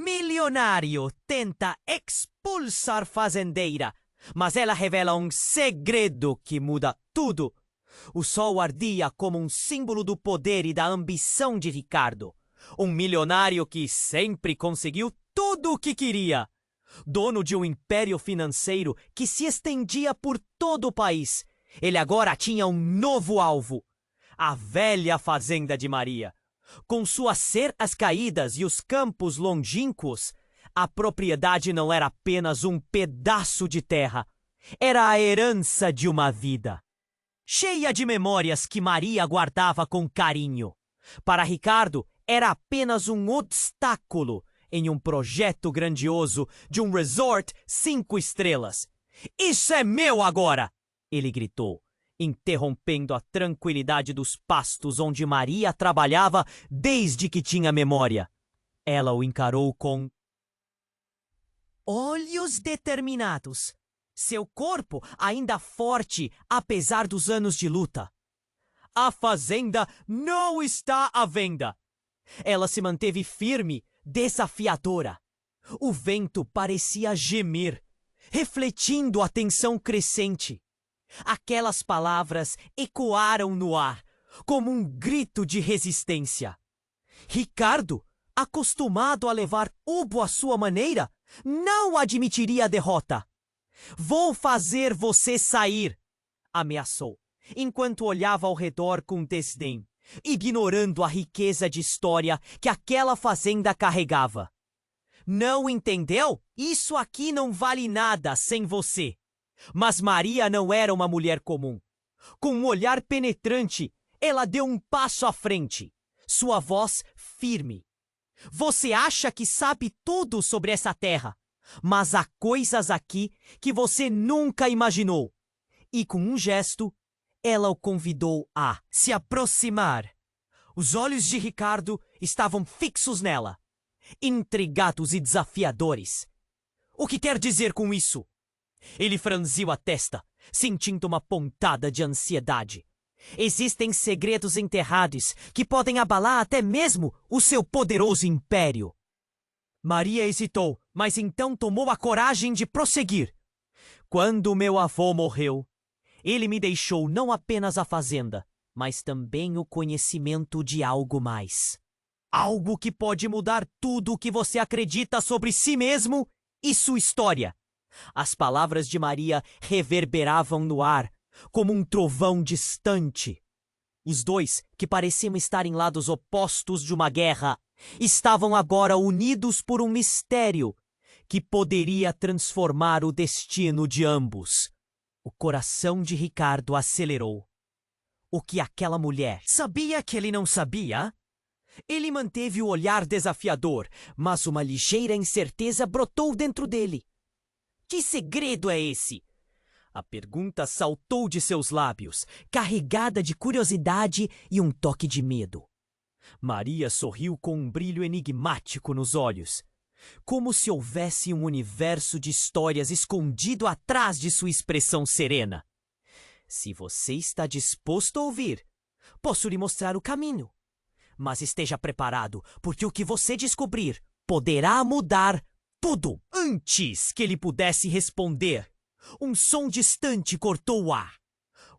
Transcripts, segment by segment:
Milionário tenta expulsar fazendeira, mas ela revela um segredo que muda tudo. O sol ardia como um símbolo do poder e da ambição de Ricardo. Um milionário que sempre conseguiu tudo o que queria. Dono de um império financeiro que se estendia por todo o país. Ele agora tinha um novo alvo. A velha fazenda de Maria. Com suas cercas caídas e os campos longínquos, a propriedade não era apenas um pedaço de terra. Era a herança de uma vida. Cheia de memórias que Maria guardava com carinho. Para Ricardo, era apenas um obstáculo em um projeto grandioso de um resort 5 estrelas. "Isso é meu agora!" ele gritou, interrompendo a tranquilidade dos pastos onde Maria trabalhava desde que tinha memória. Ela o encarou com olhos determinados, seu corpo ainda forte apesar dos anos de luta. "A fazenda não está à venda." Ela se manteve firme, desafiadora. O vento parecia gemer, refletindo a tensão crescente. Aquelas palavras ecoaram no ar, como um grito de resistência. Ricardo, acostumado a levar ubo à sua maneira, não admitiria a derrota. "Vou fazer você sair", ameaçou, enquanto olhava ao redor com desdém, ignorando a riqueza de história que aquela fazenda carregava. "Não entendeu? Isso aqui não vale nada sem você." Mas Maria não era uma mulher comum. Com um olhar penetrante, ela deu um passo à frente, sua voz firme. "Você acha que sabe tudo sobre essa terra, mas há coisas aqui que você nunca imaginou." E com um gesto, ela o convidou a se aproximar. Os olhos de Ricardo estavam fixos nela, intrigados e desafiadores. "O que quer dizer com isso?" Ele franziu a testa, sentindo uma pontada de ansiedade. Existem segredos enterrados que podem abalar até mesmo o seu poderoso império. Maria hesitou, mas então tomou a coragem de prosseguir. "Quando meu avô morreu, ele me deixou não apenas a fazenda, mas também o conhecimento de algo mais. Algo que pode mudar tudo o que você acredita sobre si mesmo e sua história." As palavras de Maria reverberavam no ar, como um trovão distante. Os dois, que pareciam estar em lados opostos de uma guerra, estavam agora unidos por um mistério que poderia transformar o destino de ambos. O coração de Ricardo acelerou. O que aquela mulher sabia que ele não sabia? Ele manteve o olhar desafiador, mas uma ligeira incerteza brotou dentro dele. Que segredo é esse? A pergunta saltou de seus lábios, carregada de curiosidade e um toque de medo. Maria sorriu com um brilho enigmático nos olhos, como se houvesse um universo de histórias escondido atrás de sua expressão serena. "Se você está disposto a ouvir, posso lhe mostrar o caminho. Mas esteja preparado, porque o que você descobrir poderá mudar tudo." Antes que ele pudesse responder, um som distante cortou o ar.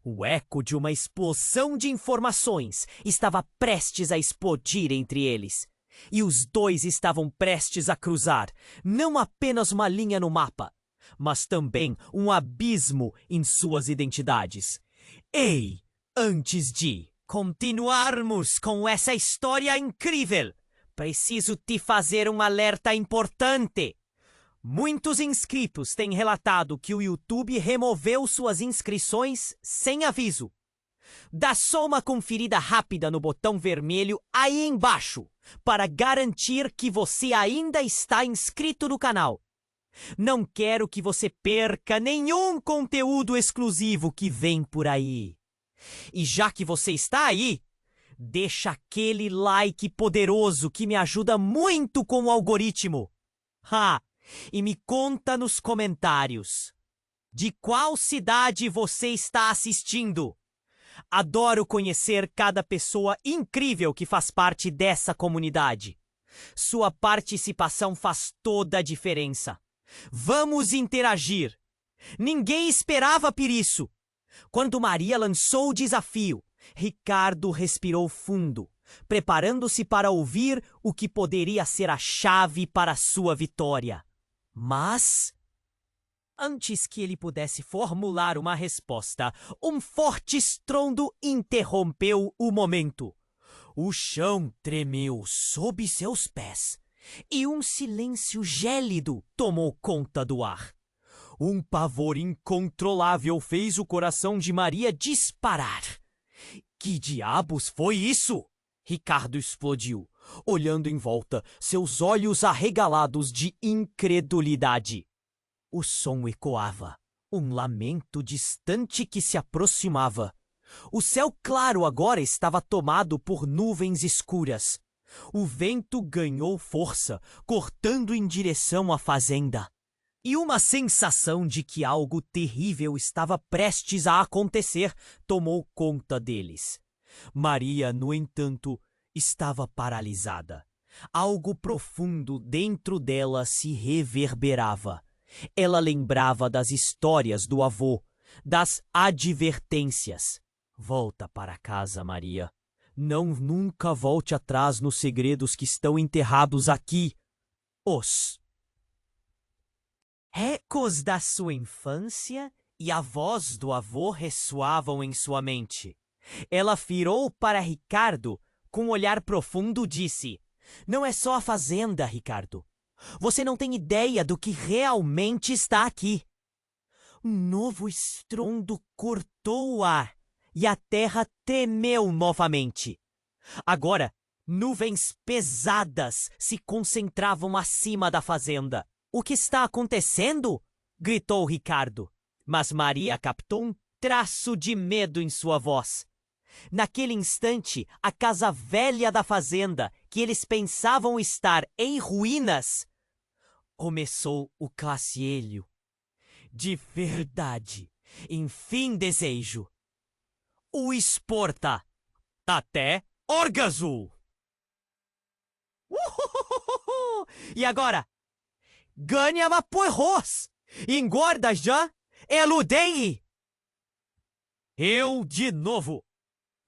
O eco de uma explosão de informações estava prestes a explodir entre eles. E os dois estavam prestes a cruzar, não apenas uma linha no mapa, mas também um abismo em suas identidades. "Ei, antes de continuarmos com essa história incrível, preciso te fazer um alerta importante. Muitos inscritos têm relatado que o YouTube removeu suas inscrições sem aviso. Dá só uma conferida rápida no botão vermelho aí embaixo para garantir que você ainda está inscrito no canal. Não quero que você perca nenhum conteúdo exclusivo que vem por aí. E já que você está aí, deixa aquele like poderoso que me ajuda muito com o algoritmo. E me conta nos comentários de qual cidade você está assistindo. Adoro conhecer cada pessoa incrível que faz parte dessa comunidade. Sua participação faz toda a diferença. Vamos interagir. Ninguém esperava por isso. Quando Maria lançou o desafio, Ricardo respirou fundo, preparando-se para ouvir o que poderia ser a chave para sua vitória. Mas, antes que ele pudesse formular uma resposta, um forte estrondo interrompeu o momento. O chão tremeu sob seus pés e um silêncio gélido tomou conta do ar. Um pavor incontrolável fez o coração de Maria disparar. Que diabos foi isso? Ricardo explodiu, olhando em volta, seus olhos arregalados de incredulidade. O som ecoava, um lamento distante que se aproximava. O céu claro agora estava tomado por nuvens escuras. O vento ganhou força, cortando em direção à fazenda. E uma sensação de que algo terrível estava prestes a acontecer tomou conta deles. Maria, no entanto, estava paralisada. Algo profundo dentro dela se reverberava. Ela lembrava das histórias do avô, das advertências. Volta para casa, Maria. Nunca volte atrás nos segredos que estão enterrados aqui. Os ecos da sua infância e a voz do avô ressoavam em sua mente. Ela virou para Ricardo com um olhar profundo e disse: Não é só a fazenda, Ricardo. Você não tem ideia do que realmente está aqui. Um novo estrondo cortou o ar e a terra tremeu novamente. Agora, nuvens pesadas se concentravam acima da fazenda. O que está acontecendo? Gritou Ricardo. Mas Maria captou um traço de medo em sua voz. Naquele instante, a casa velha da fazenda, que eles pensavam estar em ruínas, começou o classielho. De verdade, enfim desejo. O exporta até orgasmo. E agora? Ganha-ma por arroz. Engorda já? Eludei. Eu de novo.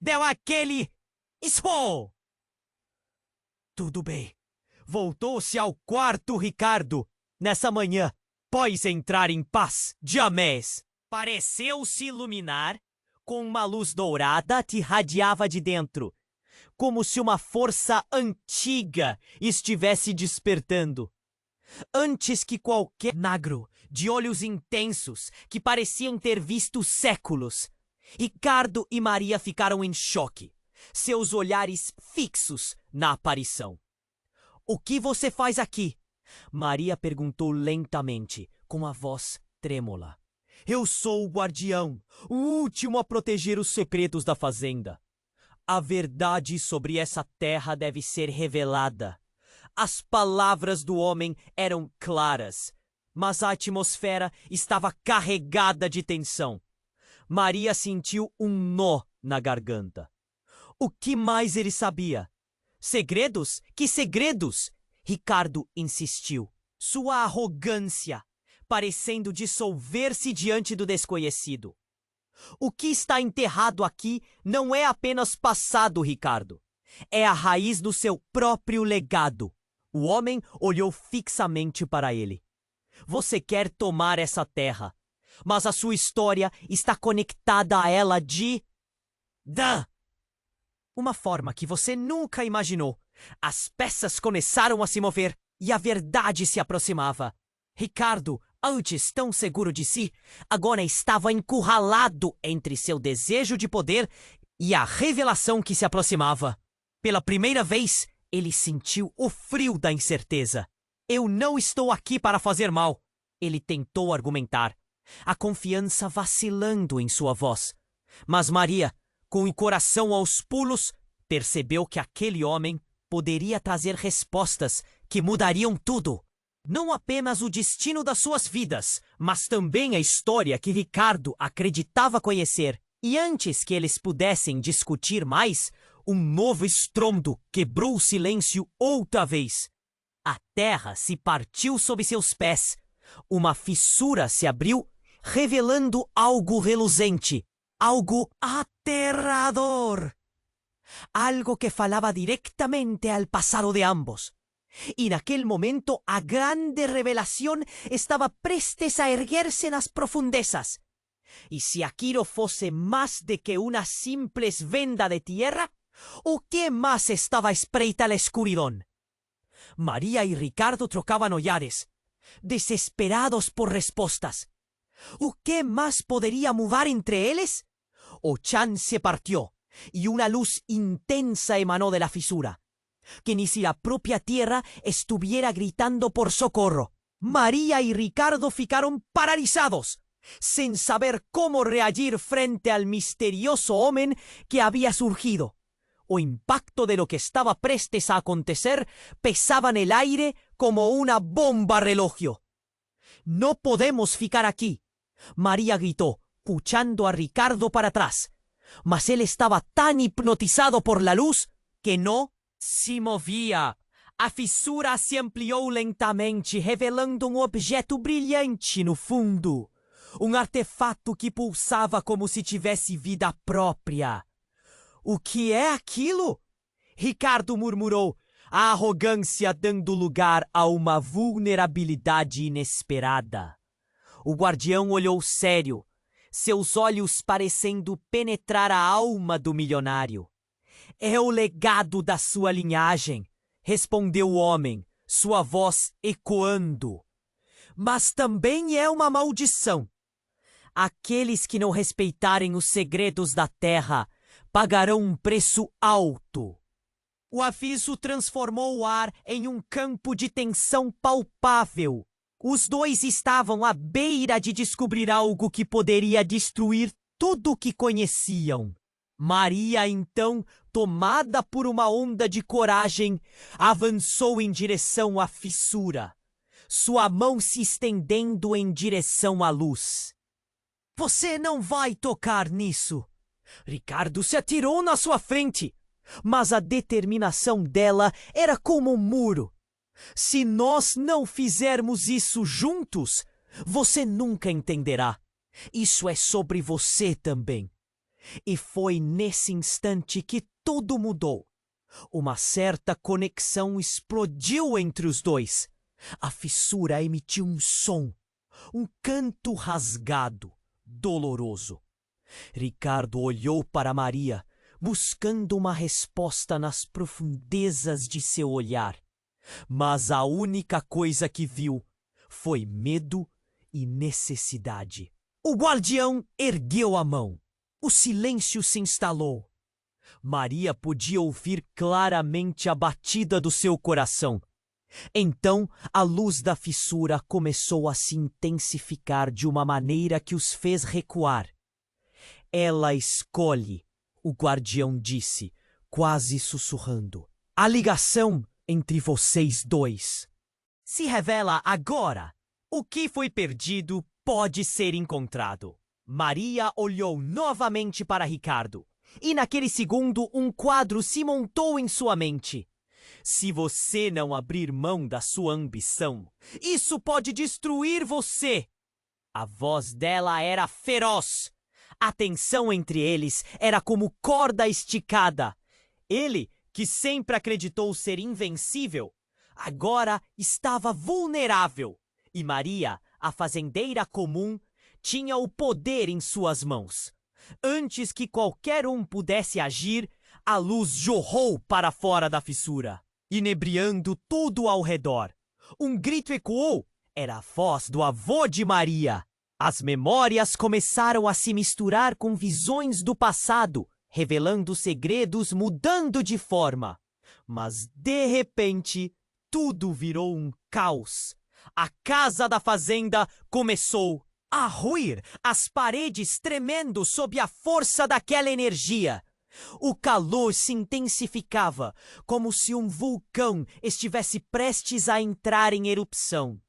Deu aquele expô. Tudo bem. Voltou-se ao quarto Ricardo. Nessa manhã, pode entrar em paz, jamais. Pareceu-se iluminar com uma luz dourada que irradiava de dentro, como se uma força antiga estivesse despertando. Antes que qualquer negro, de olhos intensos, que pareciam ter visto séculos, Ricardo e Maria ficaram em choque, seus olhares fixos na aparição. O que você faz aqui? Maria perguntou lentamente, com a voz trêmula. Eu sou o guardião, o último a proteger os segredos da fazenda. A verdade sobre essa terra deve ser revelada. As palavras do homem eram claras, mas a atmosfera estava carregada de tensão. Maria sentiu um nó na garganta. O que mais ele sabia? Segredos? Que segredos? Ricardo insistiu, sua arrogância parecendo dissolver-se diante do desconhecido. O que está enterrado aqui não é apenas passado, Ricardo. É a raiz do seu próprio legado. O homem olhou fixamente para ele. Você quer tomar essa terra, mas a sua história está conectada a ela de uma forma que você nunca imaginou. As peças começaram a se mover e a verdade se aproximava. Ricardo, antes tão seguro de si, agora estava encurralado entre seu desejo de poder e a revelação que se aproximava. Pela primeira vez, ele sentiu o frio da incerteza. Eu não estou aqui para fazer mal, ele tentou argumentar, a confiança vacilando em sua voz. Mas Maria, com o coração aos pulos, percebeu que aquele homem poderia trazer respostas que mudariam tudo. Não apenas o destino das suas vidas, mas também a história que Ricardo acreditava conhecer. E antes que eles pudessem discutir mais, Um novo estrondo quebrou o silêncio outra vez. A terra se partiu sob seus pés. Uma fissura se abriu, revelando algo reluzente, algo aterrador. Algo que falaba directamente al pasado de ambos. Y en aquel momento a grande revelación estaba prestes a erguerse en las profundezas. Y si Akiro fuese más de que una simple venda de tierra, ¿o qué más estaba espreita la escuridón? María y Ricardo trocaban olhares, desesperados por respuestas. ¿O qué más podría mudar entre ellos? Ochan se partió, y una luz intensa emanó de la fisura, que ni si la propia tierra estuviera gritando por socorro. María y Ricardo ficaron paralizados, sin saber cómo reagir frente al misterioso hombre que había surgido. O impacto de lo que estaba prestes a acontecer pesaba en el aire como una bomba relojio. «No podemos ficar aquí», María gritó, puchando a Ricardo para atrás. Mas él estaba tan hipnotizado por la luz que no se movía. A fissura se ampliou lentamente, revelando um objeto brilhante no fundo. Um artefato que pulsava como se tivesse vida própria. «O que é aquilo?» Ricardo murmurou, a arrogância dando lugar a uma vulnerabilidade inesperada. O guardião olhou sério, seus olhos parecendo penetrar a alma do milionário. «É o legado da sua linhagem», respondeu o homem, sua voz ecoando. «Mas também é uma maldição. Aqueles que não respeitarem os segredos da terra pagarão um preço alto». O aviso transformou o ar em um campo de tensão palpável. Os dois estavam à beira de descobrir algo que poderia destruir tudo o que conheciam. Maria, então, tomada por uma onda de coragem, avançou em direção à fissura, sua mão se estendendo em direção à luz. «Você não vai tocar nisso!» Ricardo se atirou na sua frente, mas a determinação dela era como um muro. «Se nós não fizermos isso juntos, você nunca entenderá. Isso é sobre você também». E foi nesse instante que tudo mudou. Uma certa conexão explodiu entre os dois. A fissura emitiu um som, um canto rasgado, doloroso. Ricardo olhou para Maria, buscando uma resposta nas profundezas de seu olhar. Mas a única coisa que viu foi medo e necessidade. O guardião ergueu a mão. O silêncio se instalou. Maria podia ouvir claramente a batida do seu coração. Então, a luz da fissura começou a se intensificar de uma maneira que os fez recuar. «Ela escolhe», o guardião disse, quase sussurrando. «A ligação entre vocês dois se revela agora. O que foi perdido pode ser encontrado». Maria olhou novamente para Ricardo, e naquele segundo um quadro se montou em sua mente. «Se você não abrir mão da sua ambição, isso pode destruir você!» A voz dela era feroz. A tensão entre eles era como corda esticada. Ele, que sempre acreditou ser invencível, agora estava vulnerável. E Maria, a fazendeira comum, tinha o poder em suas mãos. Antes que qualquer um pudesse agir, a luz jorrou para fora da fissura, inebriando tudo ao redor. Um grito ecoou. Era a voz do avô de Maria. As memórias começaram a se misturar com visões do passado, revelando segredos mudando de forma. Mas, de repente, tudo virou um caos. A casa da fazenda começou a ruir, as paredes tremendo sob a força daquela energia. O calor se intensificava, como se um vulcão estivesse prestes a entrar em erupção.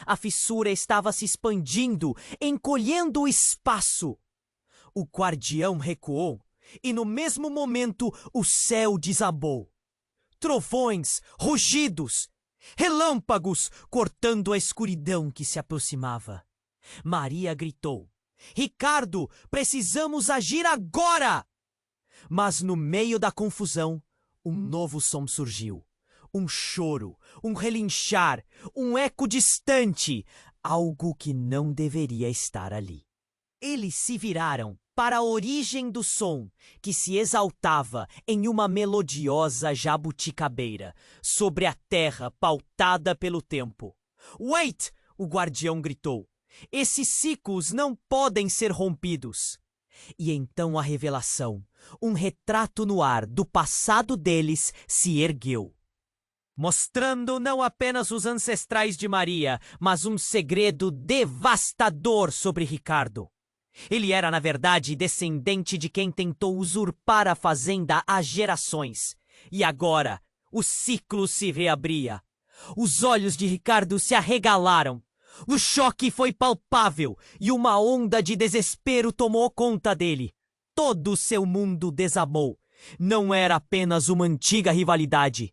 A fissura estava se expandindo, encolhendo o espaço. O guardião recuou, e no mesmo momento o céu desabou. Trovões, rugidos, relâmpagos cortando a escuridão que se aproximava. Maria gritou: Ricardo, precisamos agir agora! Mas no meio da confusão, um novo som surgiu. Um choro, um relinchar, um eco distante, algo que não deveria estar ali. Eles se viraram para a origem do som, que se exaltava em uma melodiosa jabuticabeira, sobre a terra pautada pelo tempo. Wait! O guardião gritou. Esses ciclos não podem ser rompidos. E então a revelação, um retrato no ar do passado deles, se ergueu, mostrando não apenas os ancestrais de Maria, mas um segredo devastador sobre Ricardo. Ele era, na verdade, descendente de quem tentou usurpar a fazenda há gerações. E agora, o ciclo se reabria. Os olhos de Ricardo se arregalaram. O choque foi palpável e uma onda de desespero tomou conta dele. Todo o seu mundo desabou. Não era apenas uma antiga rivalidade.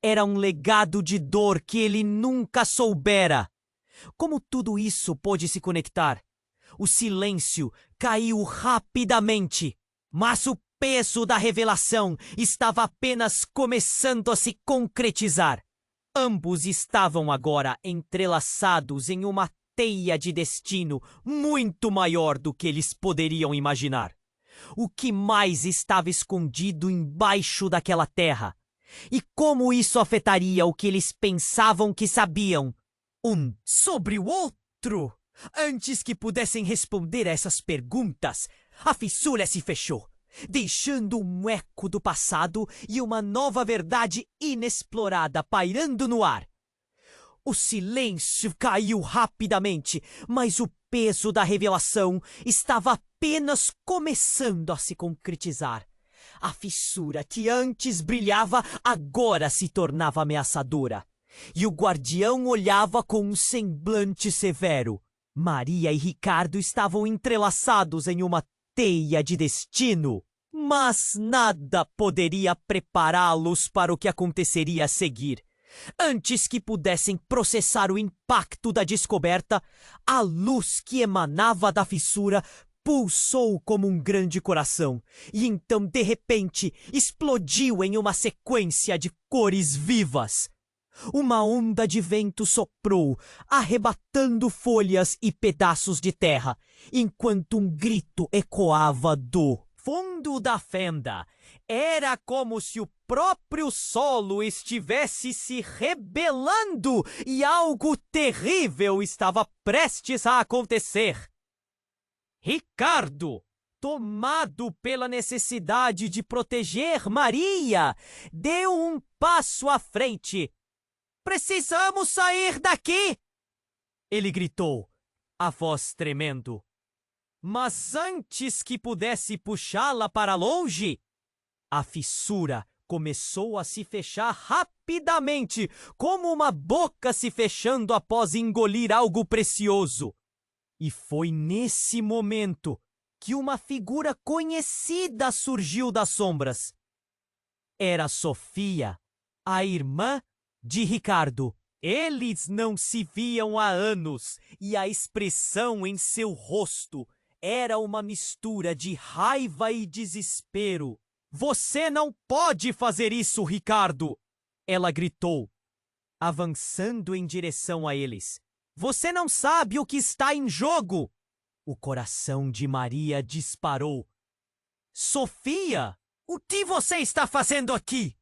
Era um legado de dor que ele nunca soubera. Como tudo isso pôde se conectar? O silêncio caiu rapidamente, mas o peso da revelação estava apenas começando a se concretizar. Ambos estavam agora entrelaçados em uma teia de destino muito maior do que eles poderiam imaginar. O que mais estava escondido embaixo daquela terra? E como isso afetaria o que eles pensavam que sabiam, um sobre o outro? Antes que pudessem responder a essas perguntas, a fissura se fechou, deixando um eco do passado e uma nova verdade inexplorada pairando no ar. O silêncio caiu rapidamente, mas o peso da revelação estava apenas começando a se concretizar. A fissura que antes brilhava agora se tornava ameaçadora, e o guardião olhava com um semblante severo. Maria e Ricardo estavam entrelaçados em uma teia de destino, mas nada poderia prepará-los para o que aconteceria a seguir. Antes que pudessem processar o impacto da descoberta, a luz que emanava da fissura pulsou como um grande coração e então, de repente, explodiu em uma sequência de cores vivas. Uma onda de vento soprou, arrebatando folhas e pedaços de terra, enquanto um grito ecoava do fundo da fenda. Era como se o próprio solo estivesse se rebelando e algo terrível estava prestes a acontecer. Ricardo, tomado pela necessidade de proteger Maria, deu um passo à frente. Precisamos sair daqui! Ele gritou, a voz tremendo. Mas antes que pudesse puxá-la para longe, a fissura começou a se fechar rapidamente, como uma boca se fechando após engolir algo precioso. E foi nesse momento que uma figura conhecida surgiu das sombras. Era Sofia, a irmã de Ricardo. Eles não se viam há anos e a expressão em seu rosto era uma mistura de raiva e desespero. Você não pode fazer isso, Ricardo! Ela gritou, avançando em direção a eles. Você não sabe o que está em jogo! O coração de Maria disparou. Sofia, o que você está fazendo aqui?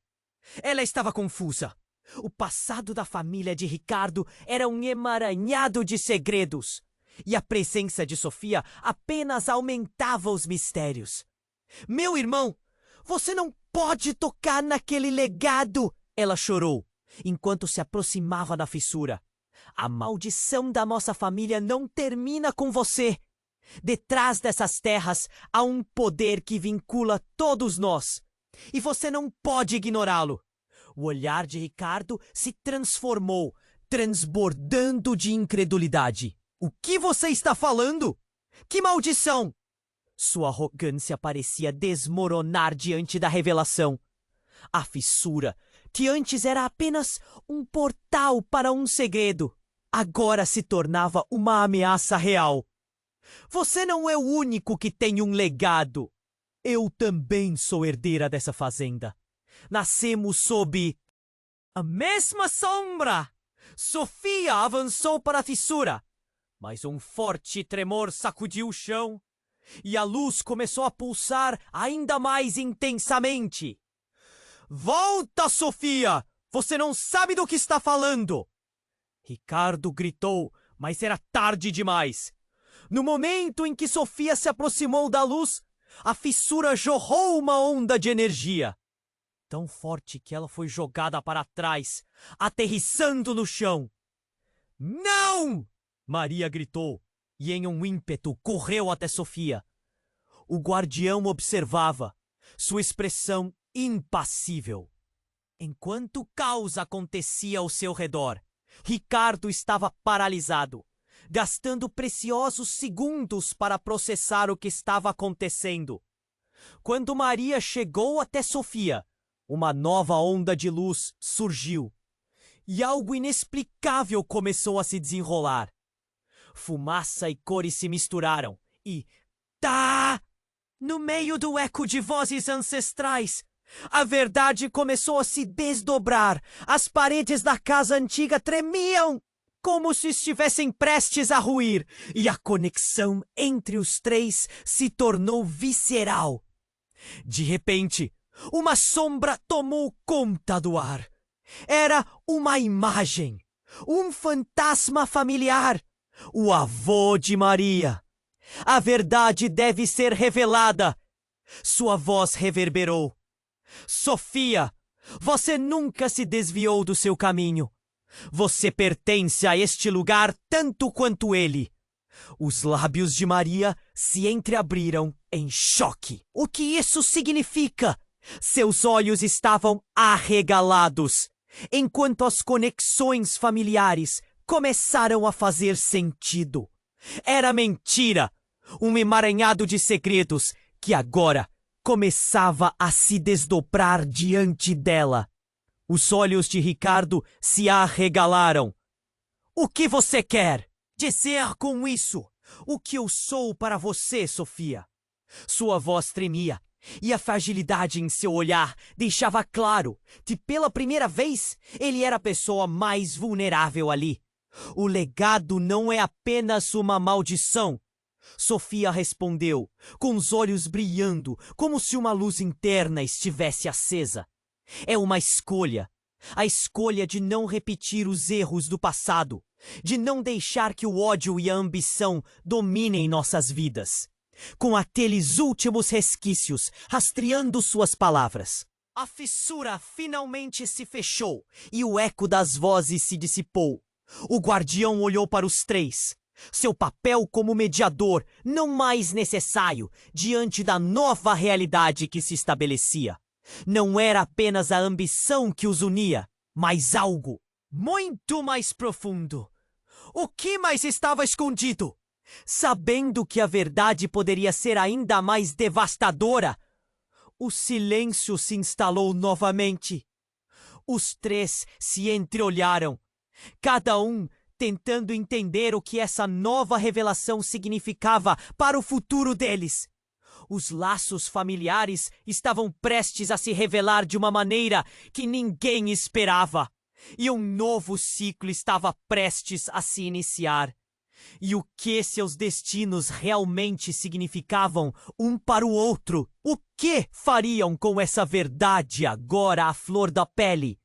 Ela estava confusa. O passado da família de Ricardo era um emaranhado de segredos, e a presença de Sofia apenas aumentava os mistérios. Meu irmão, você não pode tocar naquele legado! Ela chorou, enquanto se aproximava da fissura. A maldição da nossa família não termina com você. Detrás dessas terras há um poder que vincula todos nós, e você não pode ignorá-lo. O olhar de Ricardo se transformou, transbordando de incredulidade. O que você está falando? Que maldição? Sua arrogância parecia desmoronar diante da revelação. A fissura, que antes era apenas um portal para um segredo, agora se tornava uma ameaça real. Você não é o único que tem um legado. Eu também sou herdeira dessa fazenda. Nascemos sob a mesma sombra. Sofia avançou para a fissura, mas um forte tremor sacudiu o chão e a luz começou a pulsar ainda mais intensamente. Volta, Sofia! Você não sabe do que está falando! Ricardo gritou, mas era tarde demais. No momento em que Sofia se aproximou da luz, a fissura jorrou uma onda de energia, tão forte que ela foi jogada para trás, aterrissando no chão. Não! Maria gritou, e em um ímpeto correu até Sofia. O guardião observava, sua expressão impassível. Enquanto o caos acontecia ao seu redor, Ricardo estava paralisado, gastando preciosos segundos para processar o que estava acontecendo. Quando Maria chegou até Sofia, uma nova onda de luz surgiu, e algo inexplicável começou a se desenrolar. Fumaça e cores se misturaram, e... no meio do eco de vozes ancestrais, a verdade começou a se desdobrar. As paredes da casa antiga tremiam, como se estivessem prestes a ruir, e a conexão entre os três se tornou visceral. De repente, uma sombra tomou conta do ar. Era uma imagem, um fantasma familiar, o avô de Maria. A verdade deve ser revelada. Sua voz reverberou. Sofia, você nunca se desviou do seu caminho. Você pertence a este lugar tanto quanto ele. Os lábios de Maria se entreabriram em choque. O que isso significa? Seus olhos estavam arregalados, enquanto as conexões familiares começaram a fazer sentido. Era mentira, um emaranhado de segredos que agora começava a se desdobrar diante dela. Os olhos de Ricardo se arregalaram. O que você quer dizer com isso? O que eu sou para você, Sofia? Sua voz tremia, e a fragilidade em seu olhar deixava claro que pela primeira vez ele era a pessoa mais vulnerável ali. O legado não é apenas uma maldição. Sofia respondeu, com os olhos brilhando, como se uma luz interna estivesse acesa. É uma escolha. A escolha de não repetir os erros do passado, de não deixar que o ódio e a ambição dominem nossas vidas. Com aqueles últimos resquícios rastreando suas palavras, a fissura finalmente se fechou e o eco das vozes se dissipou. O guardião olhou para os três. Seu papel como mediador não mais necessário diante da nova realidade que se estabelecia. Não era apenas a ambição que os unia, mas algo muito mais profundo. O que mais estava escondido? Sabendo que a verdade poderia ser ainda mais devastadora, o silêncio se instalou novamente. Os três se entreolharam, cada um tentando entender o que essa nova revelação significava para o futuro deles. Os laços familiares estavam prestes a se revelar de uma maneira que ninguém esperava, e um novo ciclo estava prestes a se iniciar. E o que seus destinos realmente significavam um para o outro? O que fariam com essa verdade agora à flor da pele?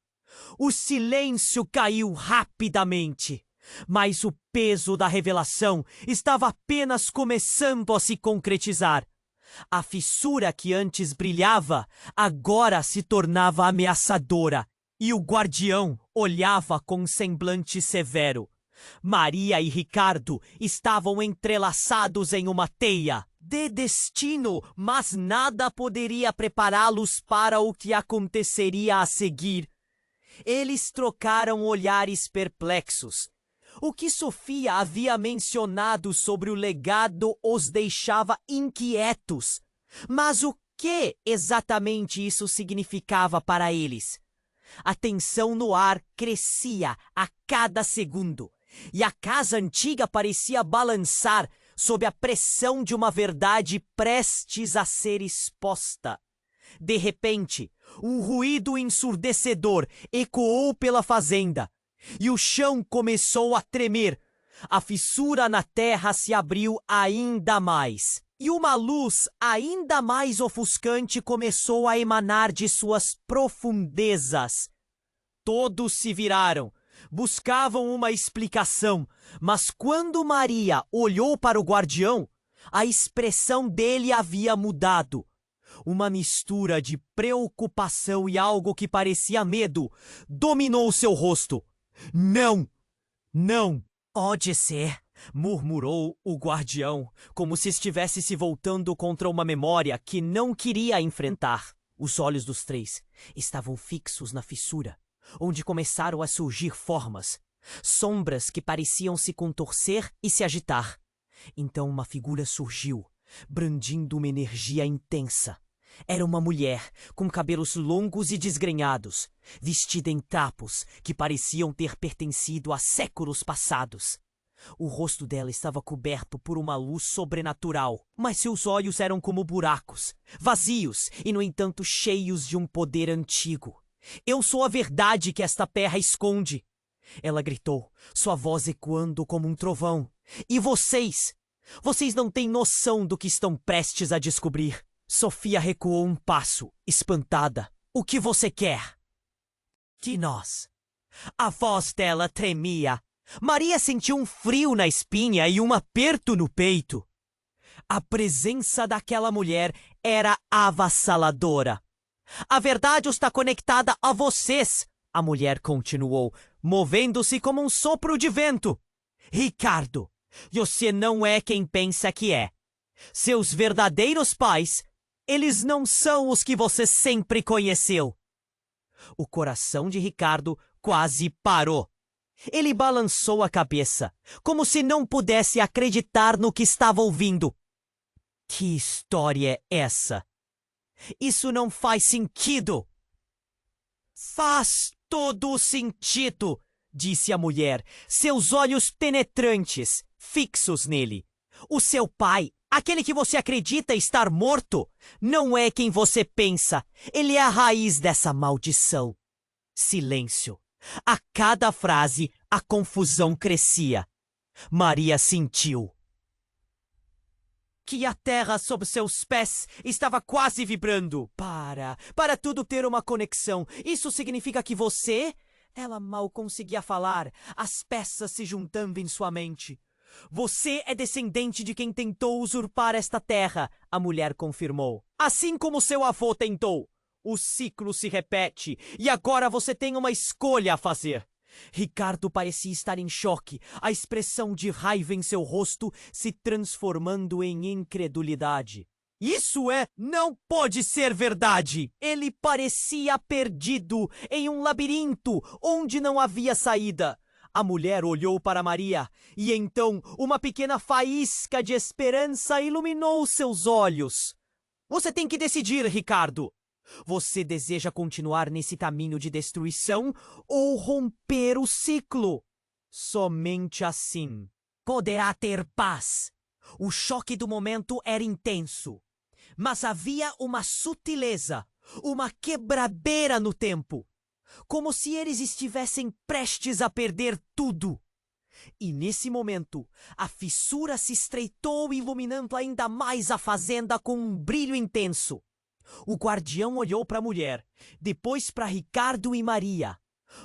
O silêncio caiu rapidamente, mas o peso da revelação estava apenas começando a se concretizar. A fissura que antes brilhava, agora se tornava ameaçadora, e o guardião olhava com um semblante severo. Maria e Ricardo estavam entrelaçados em uma teia de destino, mas nada poderia prepará-los para o que aconteceria a seguir. Eles trocaram olhares perplexos. O que Sofia havia mencionado sobre o legado os deixava inquietos. Mas o que exatamente isso significava para eles? A tensão no ar crescia a cada segundo, e a casa antiga parecia balançar sob a pressão de uma verdade prestes a ser exposta. De repente, um ruído ensurdecedor ecoou pela fazenda, e o chão começou a tremer. A fissura na terra se abriu ainda mais, e uma luz ainda mais ofuscante começou a emanar de suas profundezas. Todos se viraram, buscavam uma explicação, mas quando Maria olhou para o guardião, a expressão dele havia mudado. Uma mistura de preocupação e algo que parecia medo dominou seu rosto. Não! Não! Pode ser, murmurou o guardião, como se estivesse se voltando contra uma memória que não queria enfrentar. Os olhos dos três estavam fixos na fissura, onde começaram a surgir formas, sombras que pareciam se contorcer e se agitar. Então uma figura surgiu, brandindo uma energia intensa. Era uma mulher, com cabelos longos e desgrenhados, vestida em trapos que pareciam ter pertencido a séculos passados. O rosto dela estava coberto por uma luz sobrenatural, mas seus olhos eram como buracos, vazios e, no entanto, cheios de um poder antigo. Eu sou a verdade que esta terra esconde. Ela gritou, sua voz ecoando como um trovão. E vocês? Vocês não têm noção do que estão prestes a descobrir. Sofia recuou um passo, espantada. O que você quer? De nós. A voz dela tremia. Maria sentiu um frio na espinha e um aperto no peito. A presença daquela mulher era avassaladora. A verdade está conectada a vocês, a mulher continuou, movendo-se como um sopro de vento. Ricardo, você não é quem pensa que é. Seus verdadeiros pais, eles não são os que você sempre conheceu. O coração de Ricardo quase parou. Ele balançou a cabeça, como se não pudesse acreditar no que estava ouvindo. Que história é essa? Isso não faz sentido. Faz todo o sentido, disse a mulher, seus olhos penetrantes, fixos nele. O seu pai, aquele que você acredita estar morto, não é quem você pensa. Ele é a raiz dessa maldição. Silêncio. A cada frase, a confusão crescia. Maria sentiu que a terra sob seus pés estava quase vibrando. Para tudo ter uma conexão. Isso significa que você... Ela mal conseguia falar, as peças se juntando em sua mente. Você é descendente de quem tentou usurpar esta terra, a mulher confirmou. Assim como seu avô tentou. O ciclo se repete, e agora você tem uma escolha a fazer. Ricardo parecia estar em choque, a expressão de raiva em seu rosto se transformando em incredulidade. Não pode ser verdade! Ele parecia perdido em um labirinto onde não havia saída. A mulher olhou para Maria, e então uma pequena faísca de esperança iluminou seus olhos. Você tem que decidir, Ricardo. Você deseja continuar nesse caminho de destruição ou romper o ciclo? Somente assim poderá ter paz. O choque do momento era intenso, mas havia uma sutileza, uma quebradeira no tempo, como se eles estivessem prestes a perder tudo. E nesse momento, a fissura se estreitou, iluminando ainda mais a fazenda com um brilho intenso. O guardião olhou para a mulher, depois para Ricardo e Maria.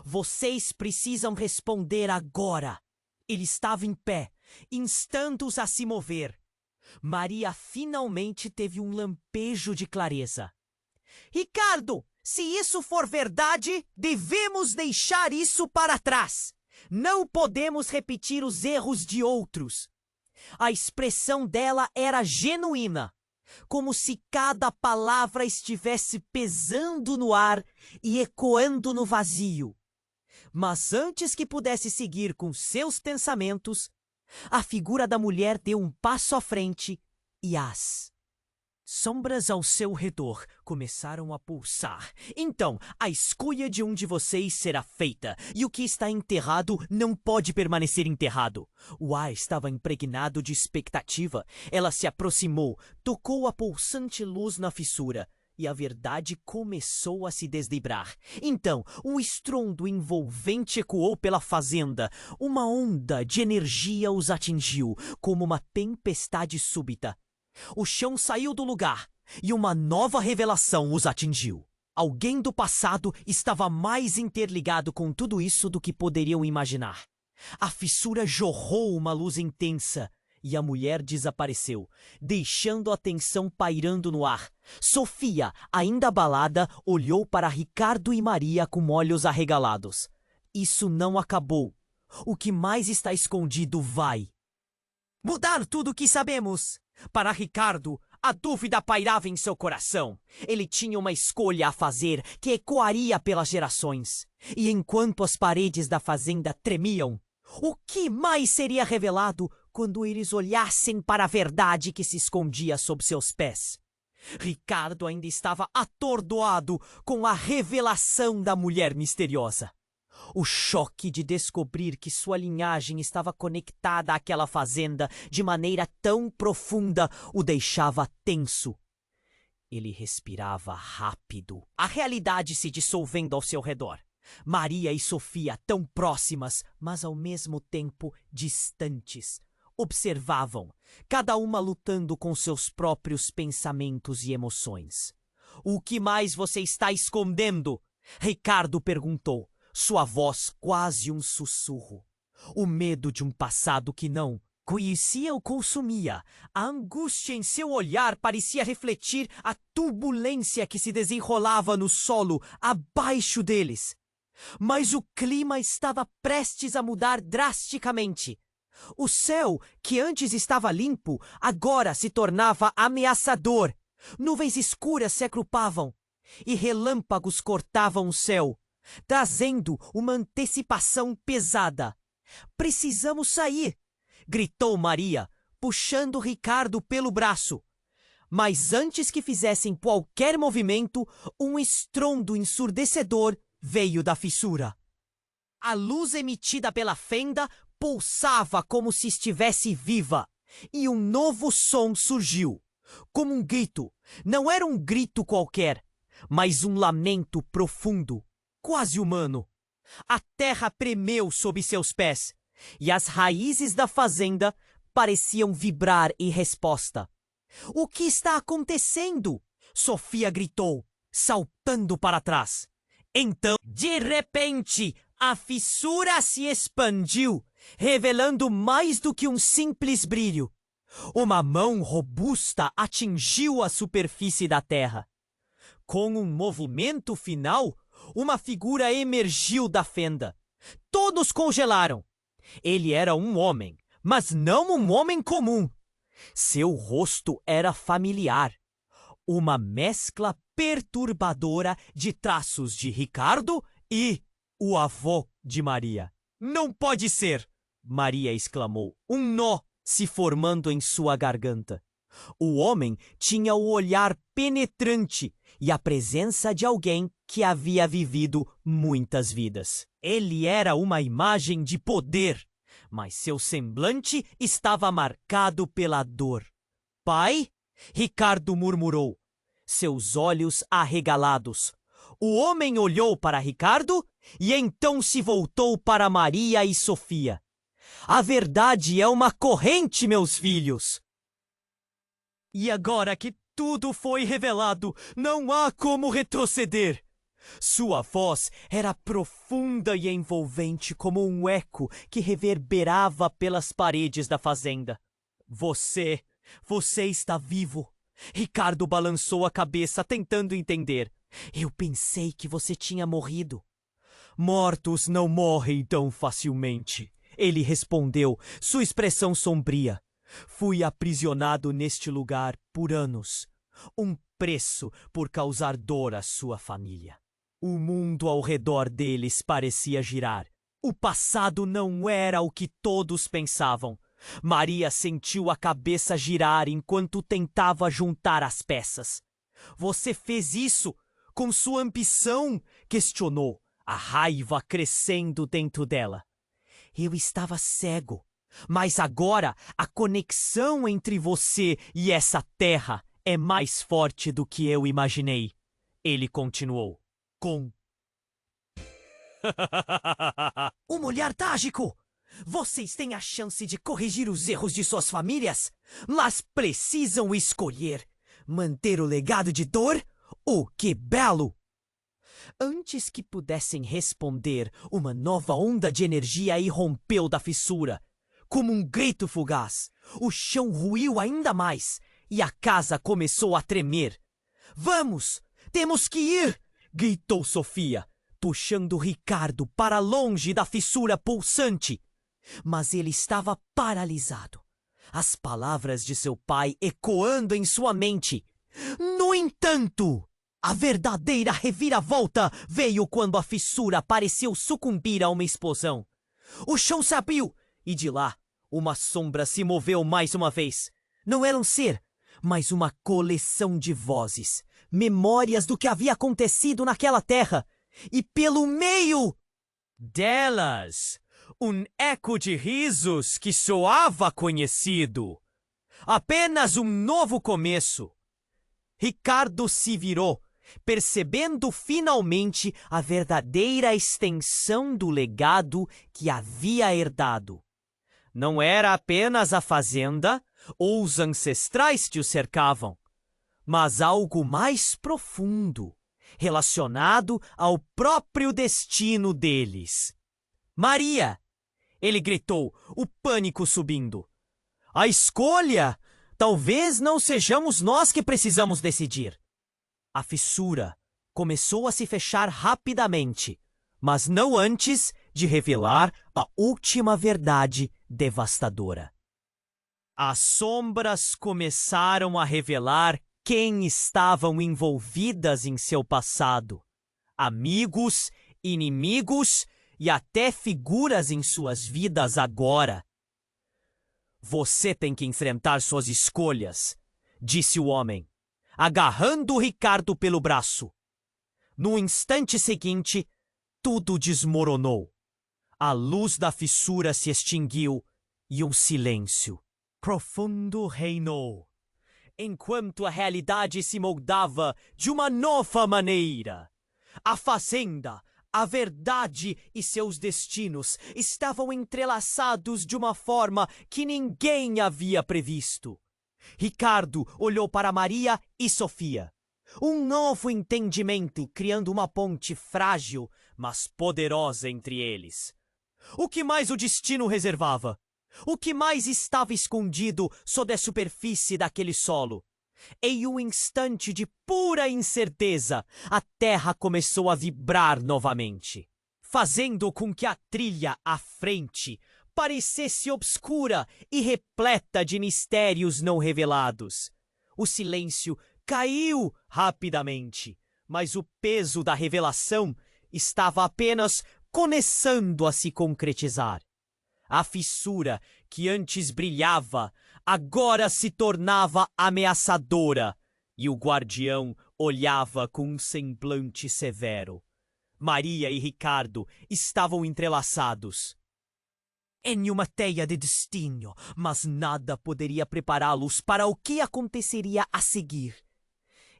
Vocês precisam responder agora. Ele estava em pé, instando-os a se mover. Maria finalmente teve um lampejo de clareza. Ricardo, se isso for verdade, devemos deixar isso para trás. Não podemos repetir os erros de outros. A expressão dela era genuína, como se cada palavra estivesse pesando no ar e ecoando no vazio. Mas antes que pudesse seguir com seus pensamentos, a figura da mulher deu um passo à frente e as sombras ao seu redor começaram a pulsar. Então, a escolha de um de vocês será feita, e o que está enterrado não pode permanecer enterrado. O ar estava impregnado de expectativa. Ela se aproximou, tocou a pulsante luz na fissura, e a verdade começou a se desdobrar. Então, um estrondo envolvente ecoou pela fazenda. Uma onda de energia os atingiu, como uma tempestade súbita. O chão saiu do lugar e uma nova revelação os atingiu. Alguém do passado estava mais interligado com tudo isso do que poderiam imaginar. A fissura jorrou uma luz intensa e a mulher desapareceu, deixando a tensão pairando no ar. Sofia, ainda abalada, olhou para Ricardo e Maria com olhos arregalados. Isso não acabou. O que mais está escondido vai mudar tudo o que sabemos. Para Ricardo, a dúvida pairava em seu coração. Ele tinha uma escolha a fazer que ecoaria pelas gerações. E enquanto as paredes da fazenda tremiam, o que mais seria revelado quando eles olhassem para a verdade que se escondia sob seus pés? Ricardo ainda estava atordoado com a revelação da mulher misteriosa. O choque de descobrir que sua linhagem estava conectada àquela fazenda de maneira tão profunda o deixava tenso. Ele respirava rápido, a realidade se dissolvendo ao seu redor. Maria e Sofia, tão próximas, mas ao mesmo tempo distantes, observavam, cada uma lutando com seus próprios pensamentos e emoções. "O que mais você está escondendo?" Ricardo perguntou, sua voz quase um sussurro. O medo de um passado que não conhecia o consumia. A angústia em seu olhar parecia refletir a turbulência que se desenrolava no solo abaixo deles. Mas o clima estava prestes a mudar drasticamente. O céu, que antes estava limpo, agora se tornava ameaçador. Nuvens escuras se agrupavam e relâmpagos cortavam o céu, trazendo uma antecipação pesada. "Precisamos sair!" gritou Maria, puxando Ricardo pelo braço. Mas antes que fizessem qualquer movimento, um estrondo ensurdecedor veio da fissura. A luz emitida pela fenda pulsava como se estivesse viva, e um novo som surgiu, como um grito. Não era um grito qualquer, mas um lamento profundo, quase humano. A terra tremeu sob seus pés, e as raízes da fazenda pareciam vibrar em resposta. "O que está acontecendo?" Sofia gritou, saltando para trás. Então, de repente, a fissura se expandiu, revelando mais do que um simples brilho. Uma mão robusta atingiu a superfície da terra. Com um movimento final, uma figura emergiu da fenda. Todos congelaram. Ele era um homem, mas não um homem comum. Seu rosto era familiar. Uma mescla perturbadora de traços de Ricardo e o avô de Maria. "Não pode ser!" Maria exclamou, um nó se formando em sua garganta. O homem tinha o olhar penetrante e a presença de alguém que havia vivido muitas vidas. Ele era uma imagem de poder, mas seu semblante estava marcado pela dor. "Pai?" Ricardo murmurou, seus olhos arregalados. O homem olhou para Ricardo e então se voltou para Maria e Sofia. "A verdade é uma corrente, meus filhos. E agora que tudo foi revelado, não há como retroceder." Sua voz era profunda e envolvente como um eco que reverberava pelas paredes da fazenda. Você está vivo." Ricardo balançou a cabeça tentando entender. "Eu pensei que você tinha morrido." "Mortos não morrem tão facilmente," ele respondeu, sua expressão sombria. "Fui aprisionado neste lugar por anos. Um preço por causar dor à sua família." O mundo ao redor deles parecia girar. O passado não era o que todos pensavam. Maria sentiu a cabeça girar enquanto tentava juntar as peças. Você fez isso com sua ambição? Questionou, a raiva crescendo dentro dela. Eu estava cego, mas agora a conexão entre você e essa terra é mais forte do que eu imaginei. Ele continuou. Um olhar trágico! Vocês têm a chance de corrigir os erros de suas famílias, mas precisam escolher manter o legado de dor ou quebrá-lo. Antes que pudessem responder, uma nova onda de energia irrompeu da fissura. Como um grito fugaz, o chão ruiu ainda mais e a casa começou a tremer. Vamos! Temos que ir! Gritou Sofia, puxando Ricardo para longe da fissura pulsante. Mas ele estava paralisado, as palavras de seu pai ecoando em sua mente. No entanto, a verdadeira reviravolta veio quando a fissura pareceu sucumbir a uma explosão. O chão se abriu e de lá uma sombra se moveu mais uma vez. Não era um ser, mas uma coleção de vozes, memórias do que havia acontecido naquela terra. E pelo meio delas, um eco de risos que soava conhecido. Apenas um novo começo. Ricardo se virou, percebendo finalmente a verdadeira extensão do legado que havia herdado. Não era apenas a fazenda ou os ancestrais que o cercavam, mas algo mais profundo, relacionado ao próprio destino deles. Maria! Ele gritou, o pânico subindo. A escolha! Talvez não sejamos nós que precisamos decidir. A fissura começou a se fechar rapidamente, mas não antes de revelar a última verdade devastadora. As sombras começaram a revelar quem estavam envolvidas em seu passado. Amigos, inimigos e até figuras em suas vidas agora. Você tem que enfrentar suas escolhas, disse o homem, agarrando Ricardo pelo braço. No instante seguinte, tudo desmoronou. A luz da fissura se extinguiu e um silêncio profundo reinou, enquanto a realidade se moldava de uma nova maneira. A fazenda, a verdade e seus destinos estavam entrelaçados de uma forma que ninguém havia previsto. Ricardo olhou para Maria e Sofia. Um novo entendimento criando uma ponte frágil, mas poderosa entre eles. O que mais o destino reservava? O que mais estava escondido sob a superfície daquele solo? Em um instante de pura incerteza, a terra começou a vibrar novamente, fazendo com que a trilha à frente parecesse obscura e repleta de mistérios não revelados. O silêncio caiu rapidamente, mas o peso da revelação estava apenas começando a se concretizar. A fissura que antes brilhava, agora se tornava ameaçadora, e o guardião olhava com um semblante severo. Maria e Ricardo estavam entrelaçados em uma teia de destino, mas nada poderia prepará-los para o que aconteceria a seguir.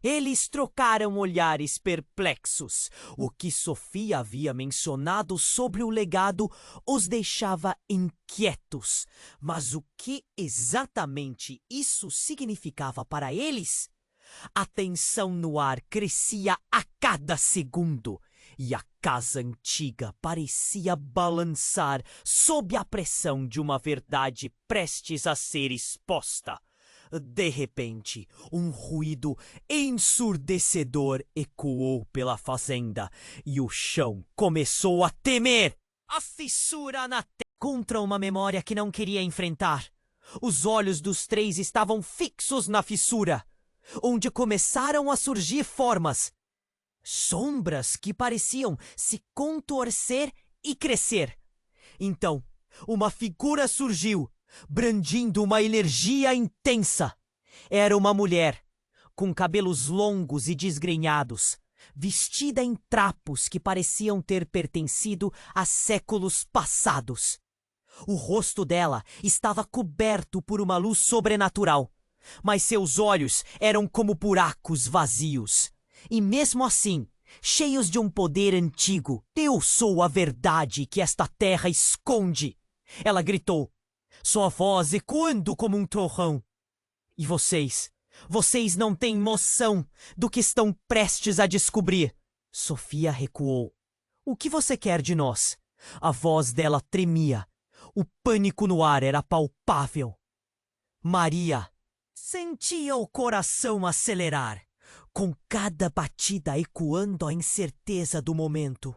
Eles trocaram olhares perplexos. O que Sofia havia mencionado sobre o legado os deixava inquietos. Mas o que exatamente isso significava para eles? A tensão no ar crescia a cada segundo e a casa antiga parecia balançar sob a pressão de uma verdade prestes a ser exposta. De repente, um ruído ensurdecedor ecoou pela fazenda e o chão começou a tremer. A fissura na terra contra uma memória que não queria enfrentar. Os olhos dos três estavam fixos na fissura, onde começaram a surgir formas. sombras que pareciam se contorcer e crescer. Então, uma figura surgiu, brandindo uma energia intensa. Era uma mulher, com cabelos longos e desgrenhados, vestida em trapos que pareciam ter pertencido a séculos passados. O rosto dela estava coberto por uma luz sobrenatural, mas seus olhos eram como buracos vazios. E mesmo assim, cheios de um poder antigo. Eu sou a verdade que esta terra esconde. Ela gritou, sua voz ecoando como um trovão. E vocês não têm noção do que estão prestes a descobrir. Sofia recuou. O que você quer de nós? A voz dela tremia. O pânico no ar era palpável. Maria sentia o coração acelerar, com cada batida ecoando a incerteza do momento.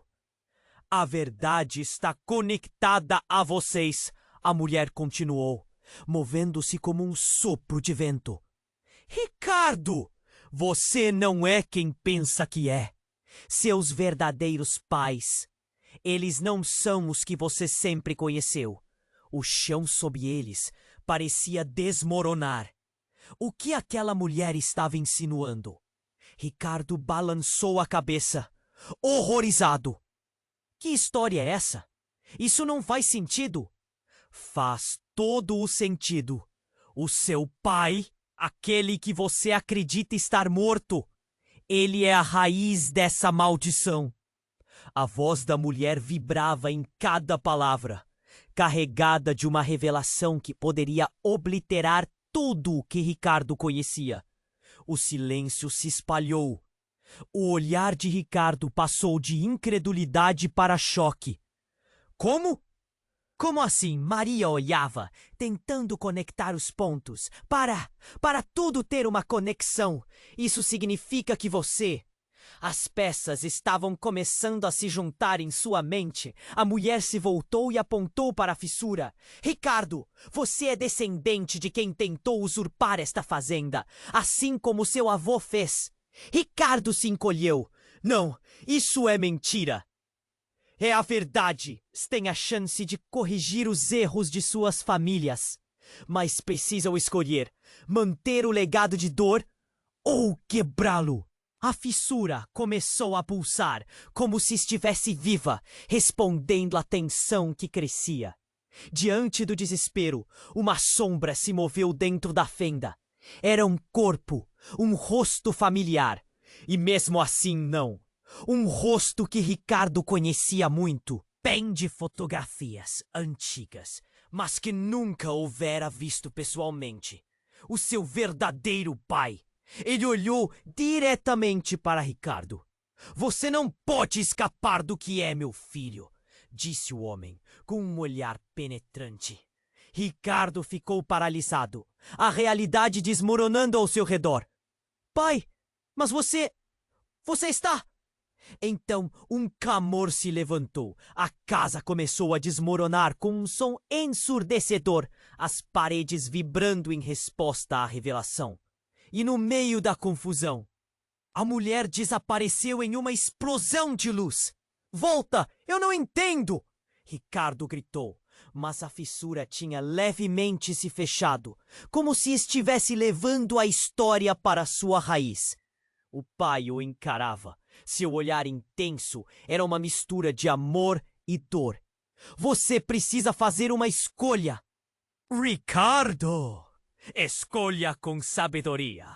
A verdade está conectada a vocês, a mulher continuou, movendo-se como um sopro de vento. Ricardo, você não é quem pensa que é. Seus verdadeiros pais, eles não são os que você sempre conheceu. O chão sob eles parecia desmoronar. O que aquela mulher estava insinuando? Ricardo balançou a cabeça, horrorizado. Que história é essa? Isso não faz sentido. Faz todo o sentido. O seu pai, aquele que você acredita estar morto, ele é a raiz dessa maldição. A voz da mulher vibrava em cada palavra, carregada de uma revelação que poderia obliterar tudo o que Ricardo conhecia. O silêncio se espalhou. O olhar de Ricardo passou de incredulidade para choque. Como? Como assim? Maria olhava, tentando conectar os pontos. Para tudo ter uma conexão, isso significa que você... As peças estavam começando a se juntar em sua mente. A mulher se voltou e apontou para a fissura. Ricardo, você é descendente de quem tentou usurpar esta fazenda, assim como seu avô fez. Ricardo se encolheu. Não, isso é mentira. É a verdade. Tem a chance de corrigir os erros de suas famílias. Mas precisam escolher manter o legado de dor ou quebrá-lo. A fissura começou a pulsar, como se estivesse viva, respondendo à tensão que crescia. Diante do desespero, uma sombra se moveu dentro da fenda. Era um corpo, um rosto familiar. E mesmo assim não. Um rosto que Ricardo conhecia muito. Bem de fotografias antigas, mas que nunca houvera visto pessoalmente. O seu verdadeiro pai. Ele olhou diretamente para Ricardo. Você não pode escapar do que é, meu filho, disse o homem, com um olhar penetrante. Ricardo ficou paralisado, a realidade desmoronando ao seu redor. Pai, mas você está... Então um clamor se levantou. A casa começou a desmoronar com um som ensurdecedor, as paredes vibrando em resposta à revelação. E no meio da confusão, a mulher desapareceu em uma explosão de luz. Volta! Eu não entendo! Ricardo gritou, mas a fissura tinha levemente se fechado, como se estivesse levando a história para sua raiz. O pai o encarava. Seu olhar intenso era uma mistura de amor e dor. Você precisa fazer uma escolha. Ricardo! Escolha com sabedoria.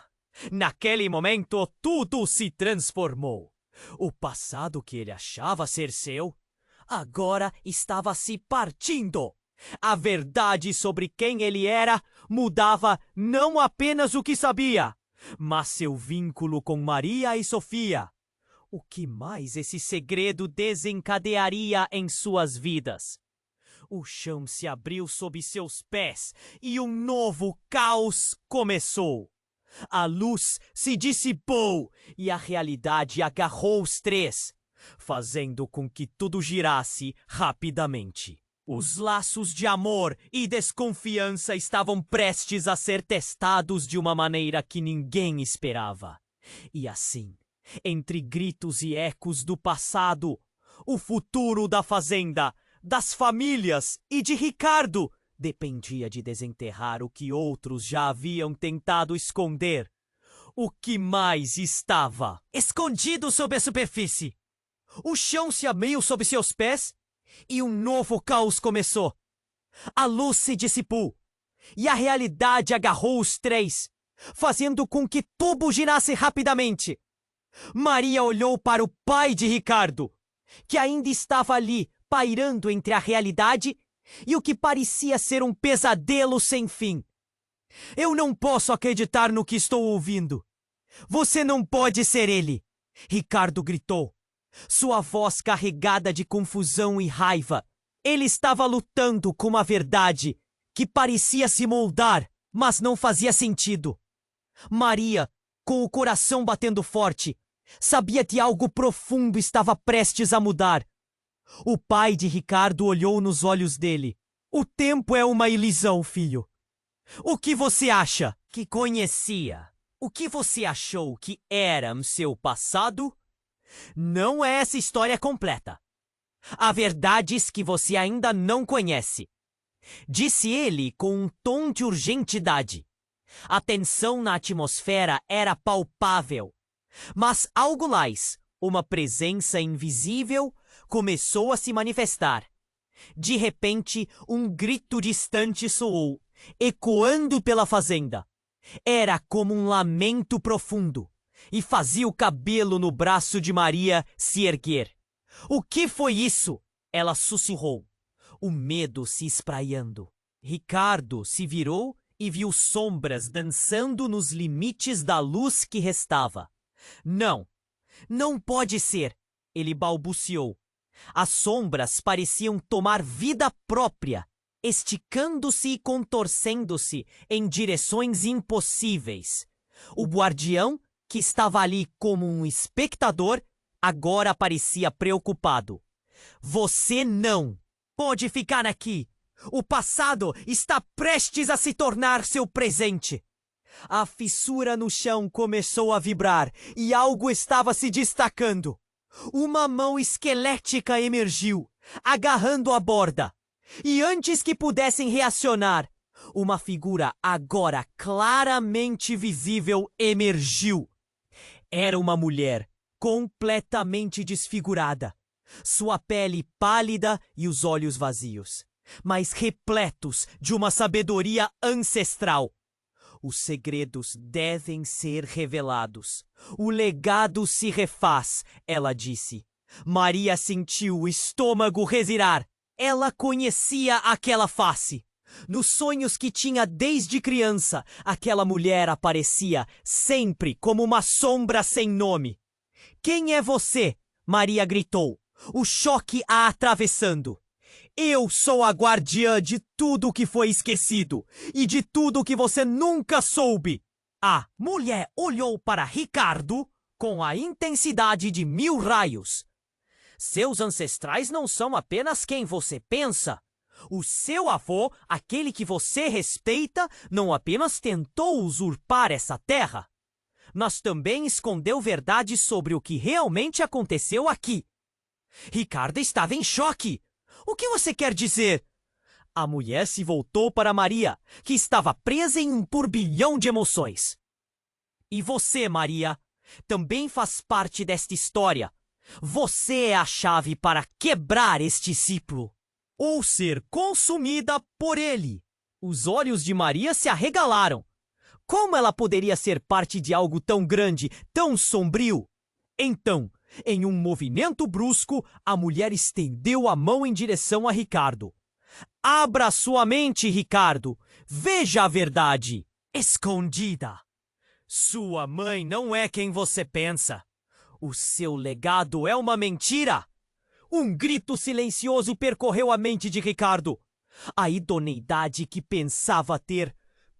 Naquele momento, tudo se transformou. O passado que ele achava ser seu, agora estava se partindo. A verdade sobre quem ele era mudava não apenas o que sabia, mas seu vínculo com Maria e Sofia. O que mais esse segredo desencadearia em suas vidas? O chão se abriu sob seus pés e um novo caos começou. A luz se dissipou e a realidade agarrou os três, fazendo com que tudo girasse rapidamente. Os laços de amor e desconfiança estavam prestes a ser testados de uma maneira que ninguém esperava. E assim, Entre gritos e ecos do passado, o futuro da fazenda, das famílias e de Ricardo dependia de desenterrar o que outros já haviam tentado esconder. O que mais estava escondido sob a superfície? O chão se abriu sob seus pés e um novo caos começou. A luz se dissipou e a realidade agarrou os três, fazendo com que tudo girasse rapidamente. Maria olhou para o pai de Ricardo, que ainda estava ali, pairando entre a realidade e o que parecia ser um pesadelo sem fim. Eu não posso acreditar no que estou ouvindo. Você não pode ser ele, Ricardo gritou, sua voz carregada de confusão e raiva. Ele estava lutando com uma verdade que parecia se moldar, mas não fazia sentido. Maria, com o coração batendo forte, sabia que algo profundo estava prestes a mudar. O pai de Ricardo olhou nos olhos dele. O tempo é uma ilusão, filho. O que você acha que conhecia? O que você achou que era seu passado? Não é essa história completa. Há verdades que você ainda não conhece. Disse ele com um tom de urgentidade. A tensão na atmosfera era palpável. Mas algo mais, uma presença invisível, começou a se manifestar. De repente, um grito distante soou, ecoando pela fazenda. Era como um lamento profundo, e fazia o cabelo no braço de Maria se erguer. O que foi isso? Ela sussurrou, o medo se espraiando. Ricardo se virou e viu sombras dançando nos limites da luz que restava. Não, não pode ser, ele balbuciou. As sombras pareciam tomar vida própria, esticando-se e contorcendo-se em direções impossíveis. O guardião, que estava ali como um espectador, agora parecia preocupado. Você não pode ficar aqui. O passado está prestes a se tornar seu presente. A fissura no chão começou a vibrar e algo estava se destacando. Uma mão esquelética emergiu, agarrando a borda. E antes que pudessem reacionar, uma figura agora claramente visível emergiu. Era uma mulher, completamente desfigurada. Sua pele pálida e os olhos vazios, mas repletos de uma sabedoria ancestral. Os segredos devem ser revelados. O legado se refaz, ela disse. Maria sentiu o estômago revirar. Ela conhecia aquela face. Nos sonhos que tinha desde criança, aquela mulher aparecia sempre como uma sombra sem nome. Quem é você? Maria gritou, o choque a atravessando. Eu sou a guardiã de tudo que foi esquecido e de tudo que você nunca soube. A mulher olhou para Ricardo com a intensidade de 1000 raios. Seus ancestrais não são apenas quem você pensa. O seu avô, aquele que você respeita, não apenas tentou usurpar essa terra, mas também escondeu verdades sobre o que realmente aconteceu aqui. Ricardo estava em choque. O que você quer dizer? A mulher se voltou para Maria, que estava presa em um turbilhão de emoções. E você, Maria, também faz parte desta história. Você é a chave para quebrar este ciclo, ou ser consumida por ele. Os olhos de Maria se arregalaram. Como ela poderia ser parte de algo tão grande, tão sombrio? Então, em um movimento brusco, a mulher estendeu a mão em direção a Ricardo. Abra sua mente, Ricardo. Veja a verdade. Escondida. Sua mãe não é quem você pensa. O seu legado é uma mentira. Um grito silencioso percorreu a mente de Ricardo. A idoneidade que pensava ter,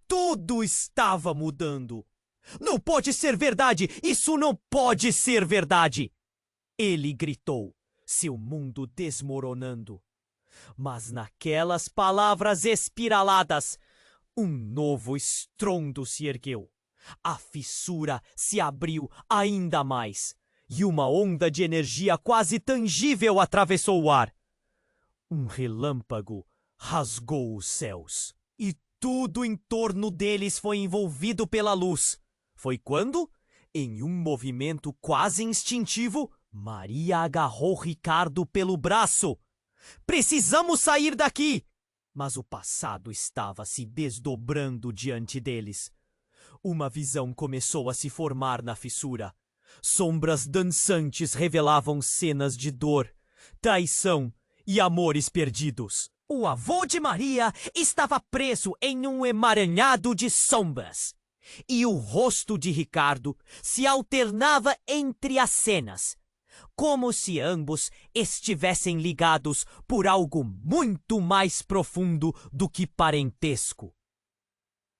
tudo estava mudando. Não pode ser verdade! Isso não pode ser verdade! Ele gritou, seu mundo desmoronando. Mas naquelas palavras espiraladas, um novo estrondo se ergueu. A fissura se abriu ainda mais. e uma onda de energia quase tangível atravessou o ar. Um relâmpago rasgou os céus, e tudo em torno deles foi envolvido pela luz. Foi quando, em um movimento quase instintivo, Maria agarrou Ricardo pelo braço. Precisamos sair daqui! Mas o passado estava se desdobrando diante deles. Uma visão começou a se formar na fissura. Sombras dançantes revelavam cenas de dor, traição e amores perdidos. O avô de Maria estava preso em um emaranhado de sombras. E o rosto de Ricardo se alternava entre as cenas, como se ambos estivessem ligados por algo muito mais profundo do que parentesco.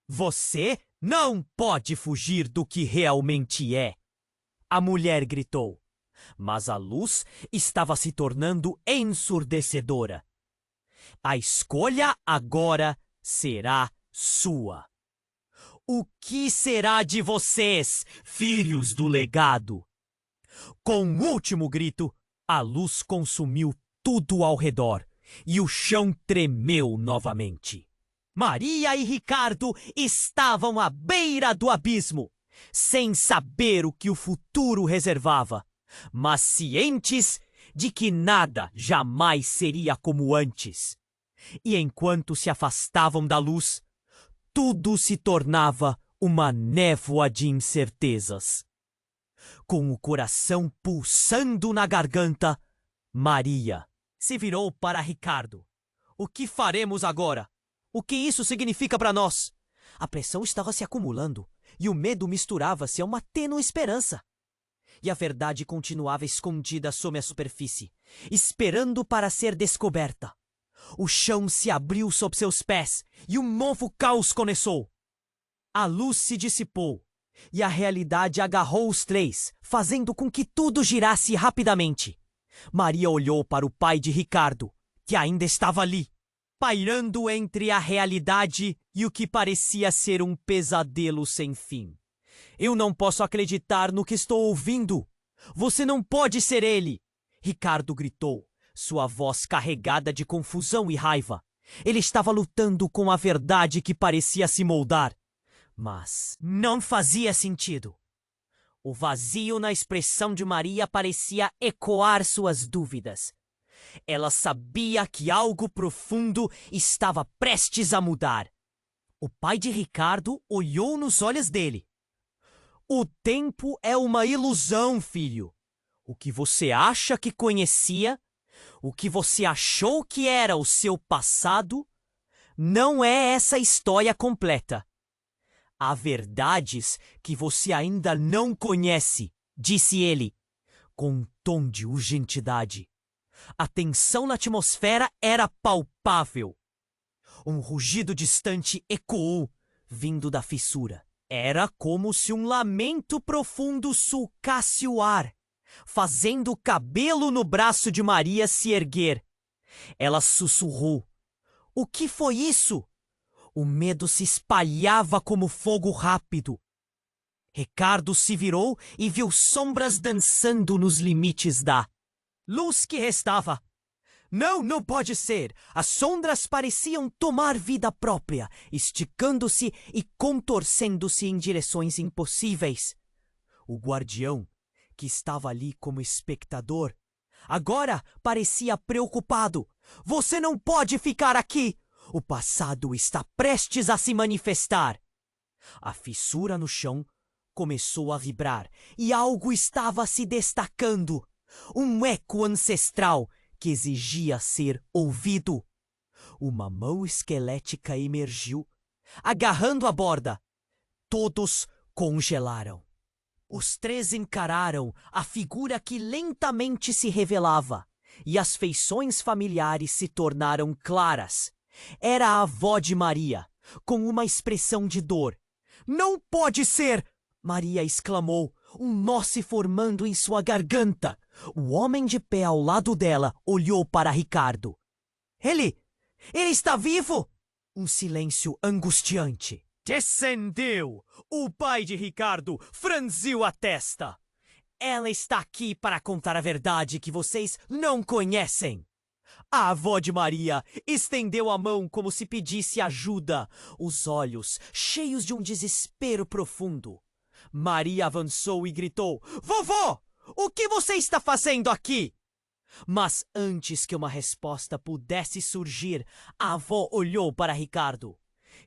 Você não pode fugir do que realmente é, a mulher gritou, mas a luz estava se tornando ensurdecedora. A escolha agora será sua. O que será de vocês, filhos do legado? Com um último grito, a luz consumiu tudo ao redor e o chão tremeu novamente. Maria e Ricardo estavam à beira do abismo, sem saber o que o futuro reservava, mas cientes de que nada jamais seria como antes. E enquanto se afastavam da luz, tudo se tornava uma névoa de incertezas. Com o coração pulsando na garganta, Maria se virou para Ricardo. O que faremos agora? O que isso significa para nós? A pressão estava se acumulando e o medo misturava-se a uma tênue esperança. E a verdade continuava escondida sob a superfície, esperando para ser descoberta. O chão se abriu sob seus pés e um novo caos começou. A luz se dissipou e a realidade agarrou os três, fazendo com que tudo girasse rapidamente. Maria olhou para o pai de Ricardo, que ainda estava ali, pairando entre a realidade e o que parecia ser um pesadelo sem fim. Eu não posso acreditar no que estou ouvindo. Você não pode ser ele! Ricardo gritou, sua voz carregada de confusão e raiva. Ele estava lutando com a verdade que parecia se moldar, mas não fazia sentido. O vazio na expressão de Maria parecia ecoar suas dúvidas. Ela sabia que algo profundo estava prestes a mudar. O pai de Ricardo olhou nos olhos dele. O tempo é uma ilusão, filho. O que você acha que conhecia, o que você achou que era o seu passado, não é essa história completa. Há verdades que você ainda não conhece, disse ele, com um tom de urgentidade. A tensão na atmosfera era palpável. Um rugido distante ecoou, vindo da fissura. Era como se um lamento profundo sulcasse o ar, fazendo o cabelo no braço de Maria se erguer. Ela sussurrou. O que foi isso? O medo se espalhava como fogo rápido. Ricardo se virou e viu sombras dançando nos limites da luz que restava. Não pode ser! As sombras pareciam tomar vida própria, esticando-se e contorcendo-se em direções impossíveis. O guardião, que estava ali como espectador, agora parecia preocupado. Você não pode ficar aqui! O passado está prestes a se manifestar. A fissura no chão começou a vibrar e algo estava se destacando. Um eco ancestral que exigia ser ouvido. Uma mão esquelética emergiu, agarrando a borda. Todos congelaram. Os três encararam a figura que lentamente se revelava, e as feições familiares se tornaram claras. Era a avó de Maria, com uma expressão de dor. Não pode ser! Maria exclamou, um nó se formando em sua garganta. O homem de pé ao lado dela olhou para Ricardo. Ele está vivo! Um silêncio angustiante. Descendeu! O pai de Ricardo franziu a testa. Ela está aqui para contar a verdade que vocês não conhecem. A avó de Maria estendeu a mão como se pedisse ajuda, os olhos cheios de um desespero profundo. Maria avançou e gritou: Vovó, o que você está fazendo aqui? Mas antes que uma resposta pudesse surgir, a avó olhou para Ricardo.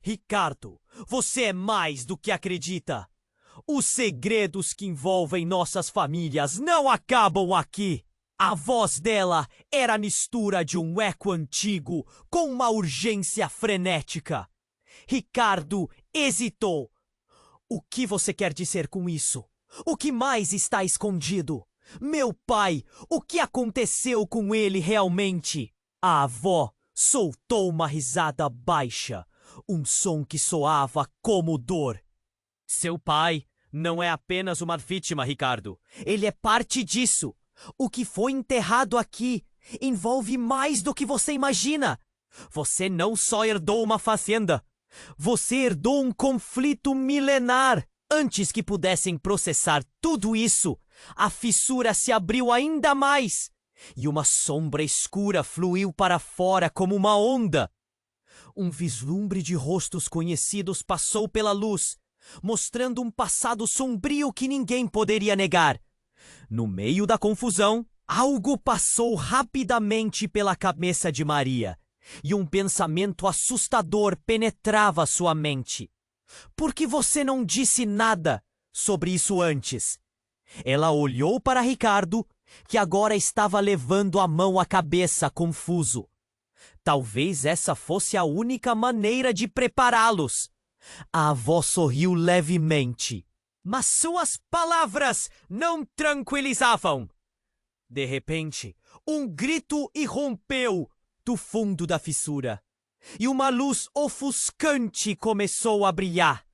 Ricardo, você é mais do que acredita. Os segredos que envolvem nossas famílias não acabam aqui. A voz dela era a mistura de um eco antigo com uma urgência frenética. Ricardo hesitou. O que você quer dizer com isso? O que mais está escondido? Meu pai, o que aconteceu com ele realmente? A avó soltou uma risada baixa, um som que soava como dor. Seu pai não é apenas uma vítima, Ricardo. Ele é parte disso. O que foi enterrado aqui envolve mais do que você imagina. Você não só herdou uma fazenda, você herdou um conflito milenar. Antes que pudessem processar tudo isso, a fissura se abriu ainda mais e uma sombra escura fluiu para fora como uma onda. Um vislumbre de rostos conhecidos passou pela luz, mostrando um passado sombrio que ninguém poderia negar. No meio da confusão, algo passou rapidamente pela cabeça de Maria, e um pensamento assustador penetrava sua mente. Por que você não disse nada sobre isso antes? Ela olhou para Ricardo, que agora estava levando a mão à cabeça, confuso. Talvez essa fosse a única maneira de prepará-los. A avó sorriu levemente, mas suas palavras não tranquilizavam. De repente, um grito irrompeu do fundo da fissura, e uma luz ofuscante começou a brilhar,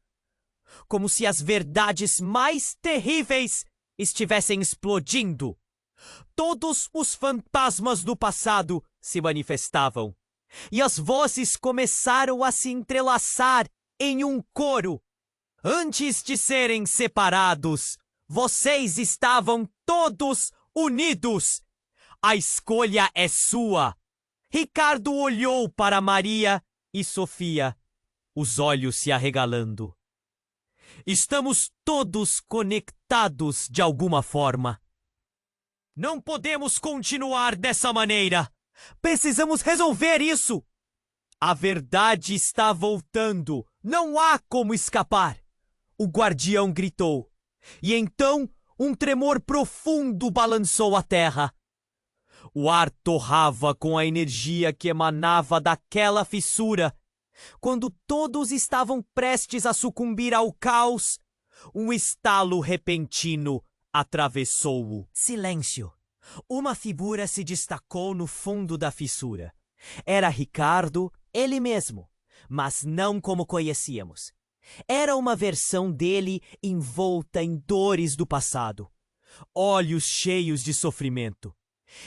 como se as verdades mais terríveis estivessem explodindo. Todos os fantasmas do passado se manifestavam, e as vozes começaram a se entrelaçar em um coro. Antes de serem separados, vocês estavam todos unidos. A escolha é sua. Ricardo olhou para Maria e Sofia, os olhos se arregalando. Estamos todos conectados de alguma forma. Não podemos continuar dessa maneira. Precisamos resolver isso. A verdade está voltando. Não há como escapar. O guardião gritou. E então um tremor profundo balançou a terra. O ar torrava com a energia que emanava daquela fissura. Quando todos estavam prestes a sucumbir ao caos, um estalo repentino atravessou-o. Silêncio. Uma figura se destacou no fundo da fissura. Era Ricardo, ele mesmo, mas não como conhecíamos. Era uma versão dele envolta em dores do passado, olhos cheios de sofrimento.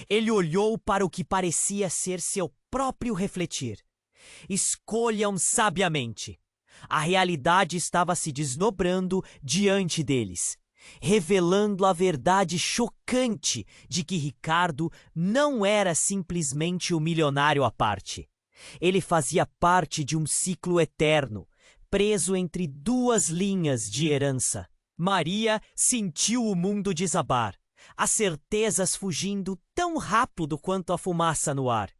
Ele olhou para o que parecia ser seu próprio refletir. Escolham sabiamente. A realidade estava se desdobrando diante deles, revelando a verdade chocante de que Ricardo não era simplesmente um milionário à parte. Ele fazia parte de um ciclo eterno, preso entre duas linhas de herança. Maria sentiu o mundo desabar, as certezas fugindo tão rápido quanto a fumaça no ar.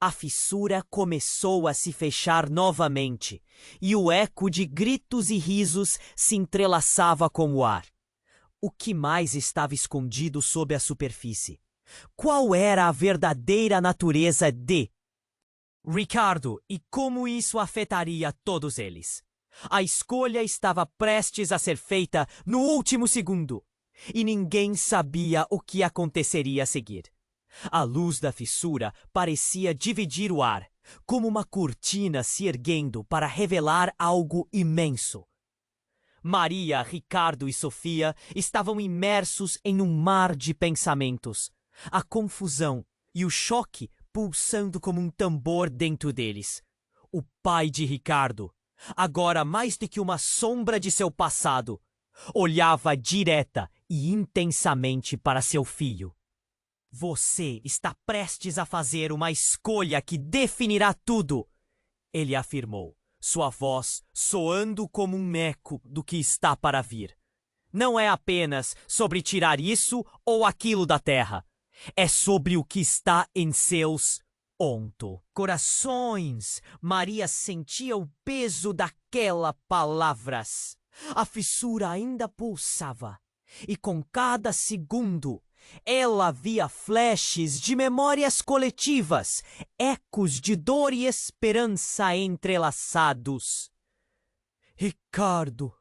A fissura começou a se fechar novamente, e o eco de gritos e risos se entrelaçava com o ar. O que mais estava escondido sob a superfície? Qual era a verdadeira natureza de Ricardo e como isso afetaria todos eles? A escolha estava prestes a ser feita no último segundo, e ninguém sabia o que aconteceria a seguir. A luz da fissura parecia dividir o ar, como uma cortina se erguendo para revelar algo imenso. Maria, Ricardo e Sofia estavam imersos em um mar de pensamentos, a confusão e o choque pulsando como um tambor dentro deles. O pai de Ricardo, agora mais do que uma sombra de seu passado, olhava direta e intensamente para seu filho. Você está prestes a fazer uma escolha que definirá tudo, ele afirmou, sua voz soando como um eco do que está para vir. Não é apenas sobre tirar isso ou aquilo da terra. É sobre o que está em seus corações. Maria sentia o peso daquelas palavras. A fissura ainda pulsava. E com cada segundo, ela via flashes de memórias coletivas, ecos de dor e esperança entrelaçados. Ricardo,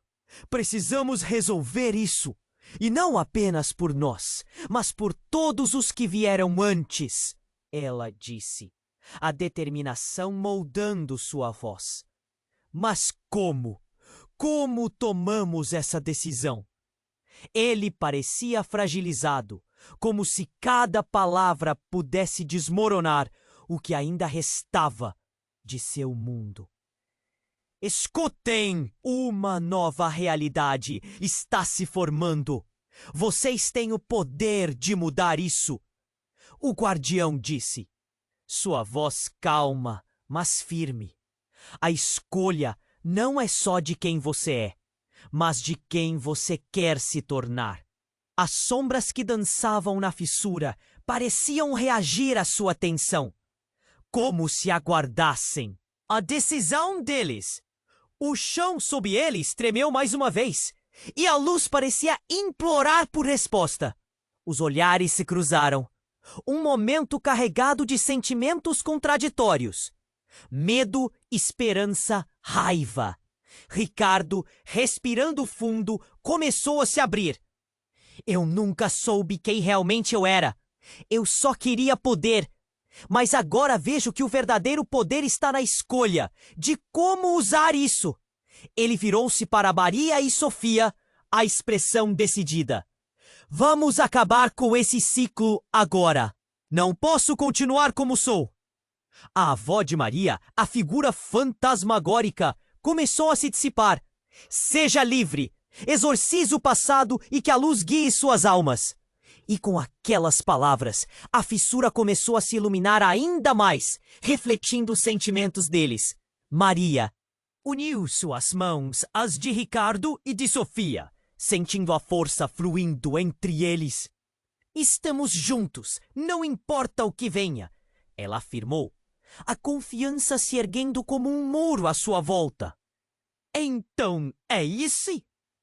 precisamos resolver isso. E não apenas por nós, mas por todos os que vieram antes, ela disse, a determinação moldando sua voz. Mas como? Como tomamos essa decisão? Ele parecia fragilizado, como se cada palavra pudesse desmoronar o que ainda restava de seu mundo. Escutem! Uma nova realidade está se formando. Vocês têm o poder de mudar isso. O guardião disse, sua voz calma, mas firme. A escolha não é só de quem você é, mas de quem você quer se tornar. As sombras que dançavam na fissura pareciam reagir à sua tensão, como se aguardassem a decisão deles. O chão sob eles tremeu mais uma vez, e a luz parecia implorar por resposta. Os olhares se cruzaram. Um momento carregado de sentimentos contraditórios. Medo, esperança, raiva. Ricardo, respirando fundo, começou a se abrir. Eu nunca soube quem realmente eu era. Eu só queria poder. Mas agora vejo que o verdadeiro poder está na escolha de como usar isso. Ele virou-se para Maria e Sofia, a expressão decidida. Vamos acabar com esse ciclo agora. Não posso continuar como sou. A avó de Maria, a figura fantasmagórica, começou a se dissipar. Seja livre, exorcize o passado e que a luz guie suas almas. E com aquelas palavras, a fissura começou a se iluminar ainda mais, refletindo os sentimentos deles. Maria uniu suas mãos às de Ricardo e de Sofia, sentindo a força fluindo entre eles. Estamos juntos, não importa o que venha, ela afirmou, a confiança se erguendo como um muro à sua volta. Então é isso?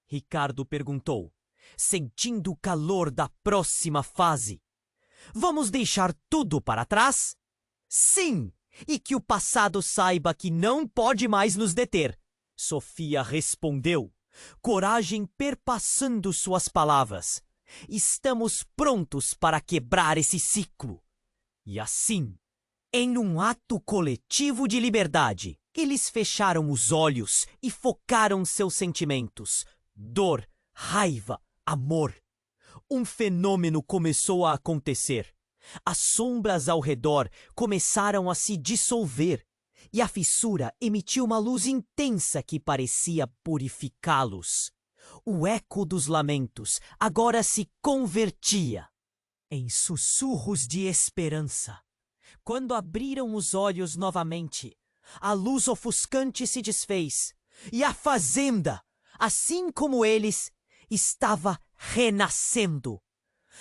Ricardo perguntou, sentindo o calor da próxima fase. Vamos deixar tudo para trás? Sim, e que o passado saiba que não pode mais nos deter. Sofia respondeu, coragem perpassando suas palavras. Estamos prontos para quebrar esse ciclo. E assim, em um ato coletivo de liberdade, eles fecharam os olhos e focaram seus sentimentos. Dor, raiva, amor. Um fenômeno começou a acontecer. As sombras ao redor começaram a se dissolver e a fissura emitiu uma luz intensa que parecia purificá-los. O eco dos lamentos agora se convertia em sussurros de esperança. Quando abriram os olhos novamente, a luz ofuscante se desfez e a fazenda, assim como eles, estava renascendo.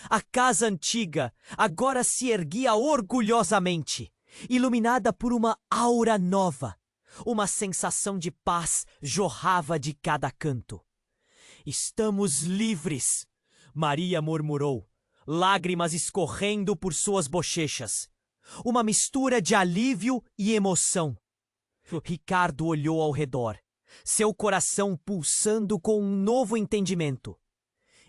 A casa antiga agora se erguia orgulhosamente, iluminada por uma aura nova. Uma sensação de paz jorrava de cada canto. Estamos livres, Maria murmurou, lágrimas escorrendo por suas bochechas. Uma mistura de alívio e emoção. Ricardo olhou ao redor, seu coração pulsando com um novo entendimento.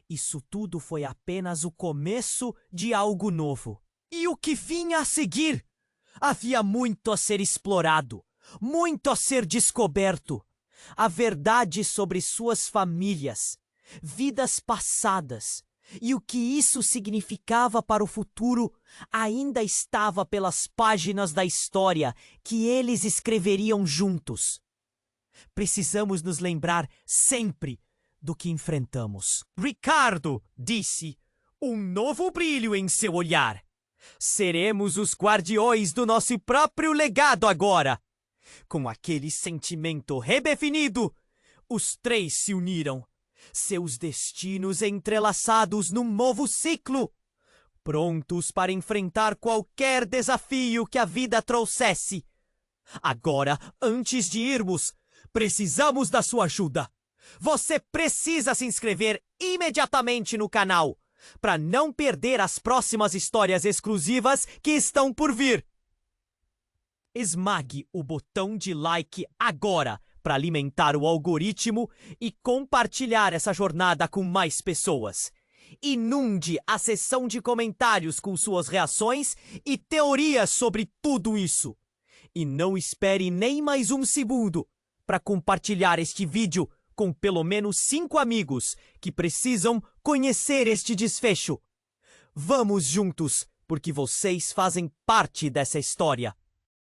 Isso tudo foi apenas o começo de algo novo. E o que vinha a seguir? Havia muito a ser explorado, muito a ser descoberto. A verdade sobre suas famílias, vidas passadas e o que isso significava para o futuro ainda estava pelas páginas da história que eles escreveriam juntos. Precisamos nos lembrar sempre do que enfrentamos. Ricardo disse, um novo brilho em seu olhar. Seremos os guardiões do nosso próprio legado agora. Com aquele sentimento redefinido, os três se uniram, seus destinos entrelaçados num novo ciclo, prontos para enfrentar qualquer desafio que a vida trouxesse. Agora, antes de irmos, precisamos da sua ajuda. Você precisa se inscrever imediatamente no canal para não perder as próximas histórias exclusivas que estão por vir. Esmague o botão de like agora para alimentar o algoritmo e compartilhar essa jornada com mais pessoas. Inunde a seção de comentários com suas reações e teorias sobre tudo isso. E não espere nem mais um segundo para compartilhar este vídeo com pelo menos 5 amigos que precisam conhecer este desfecho. Vamos juntos, porque vocês fazem parte dessa história.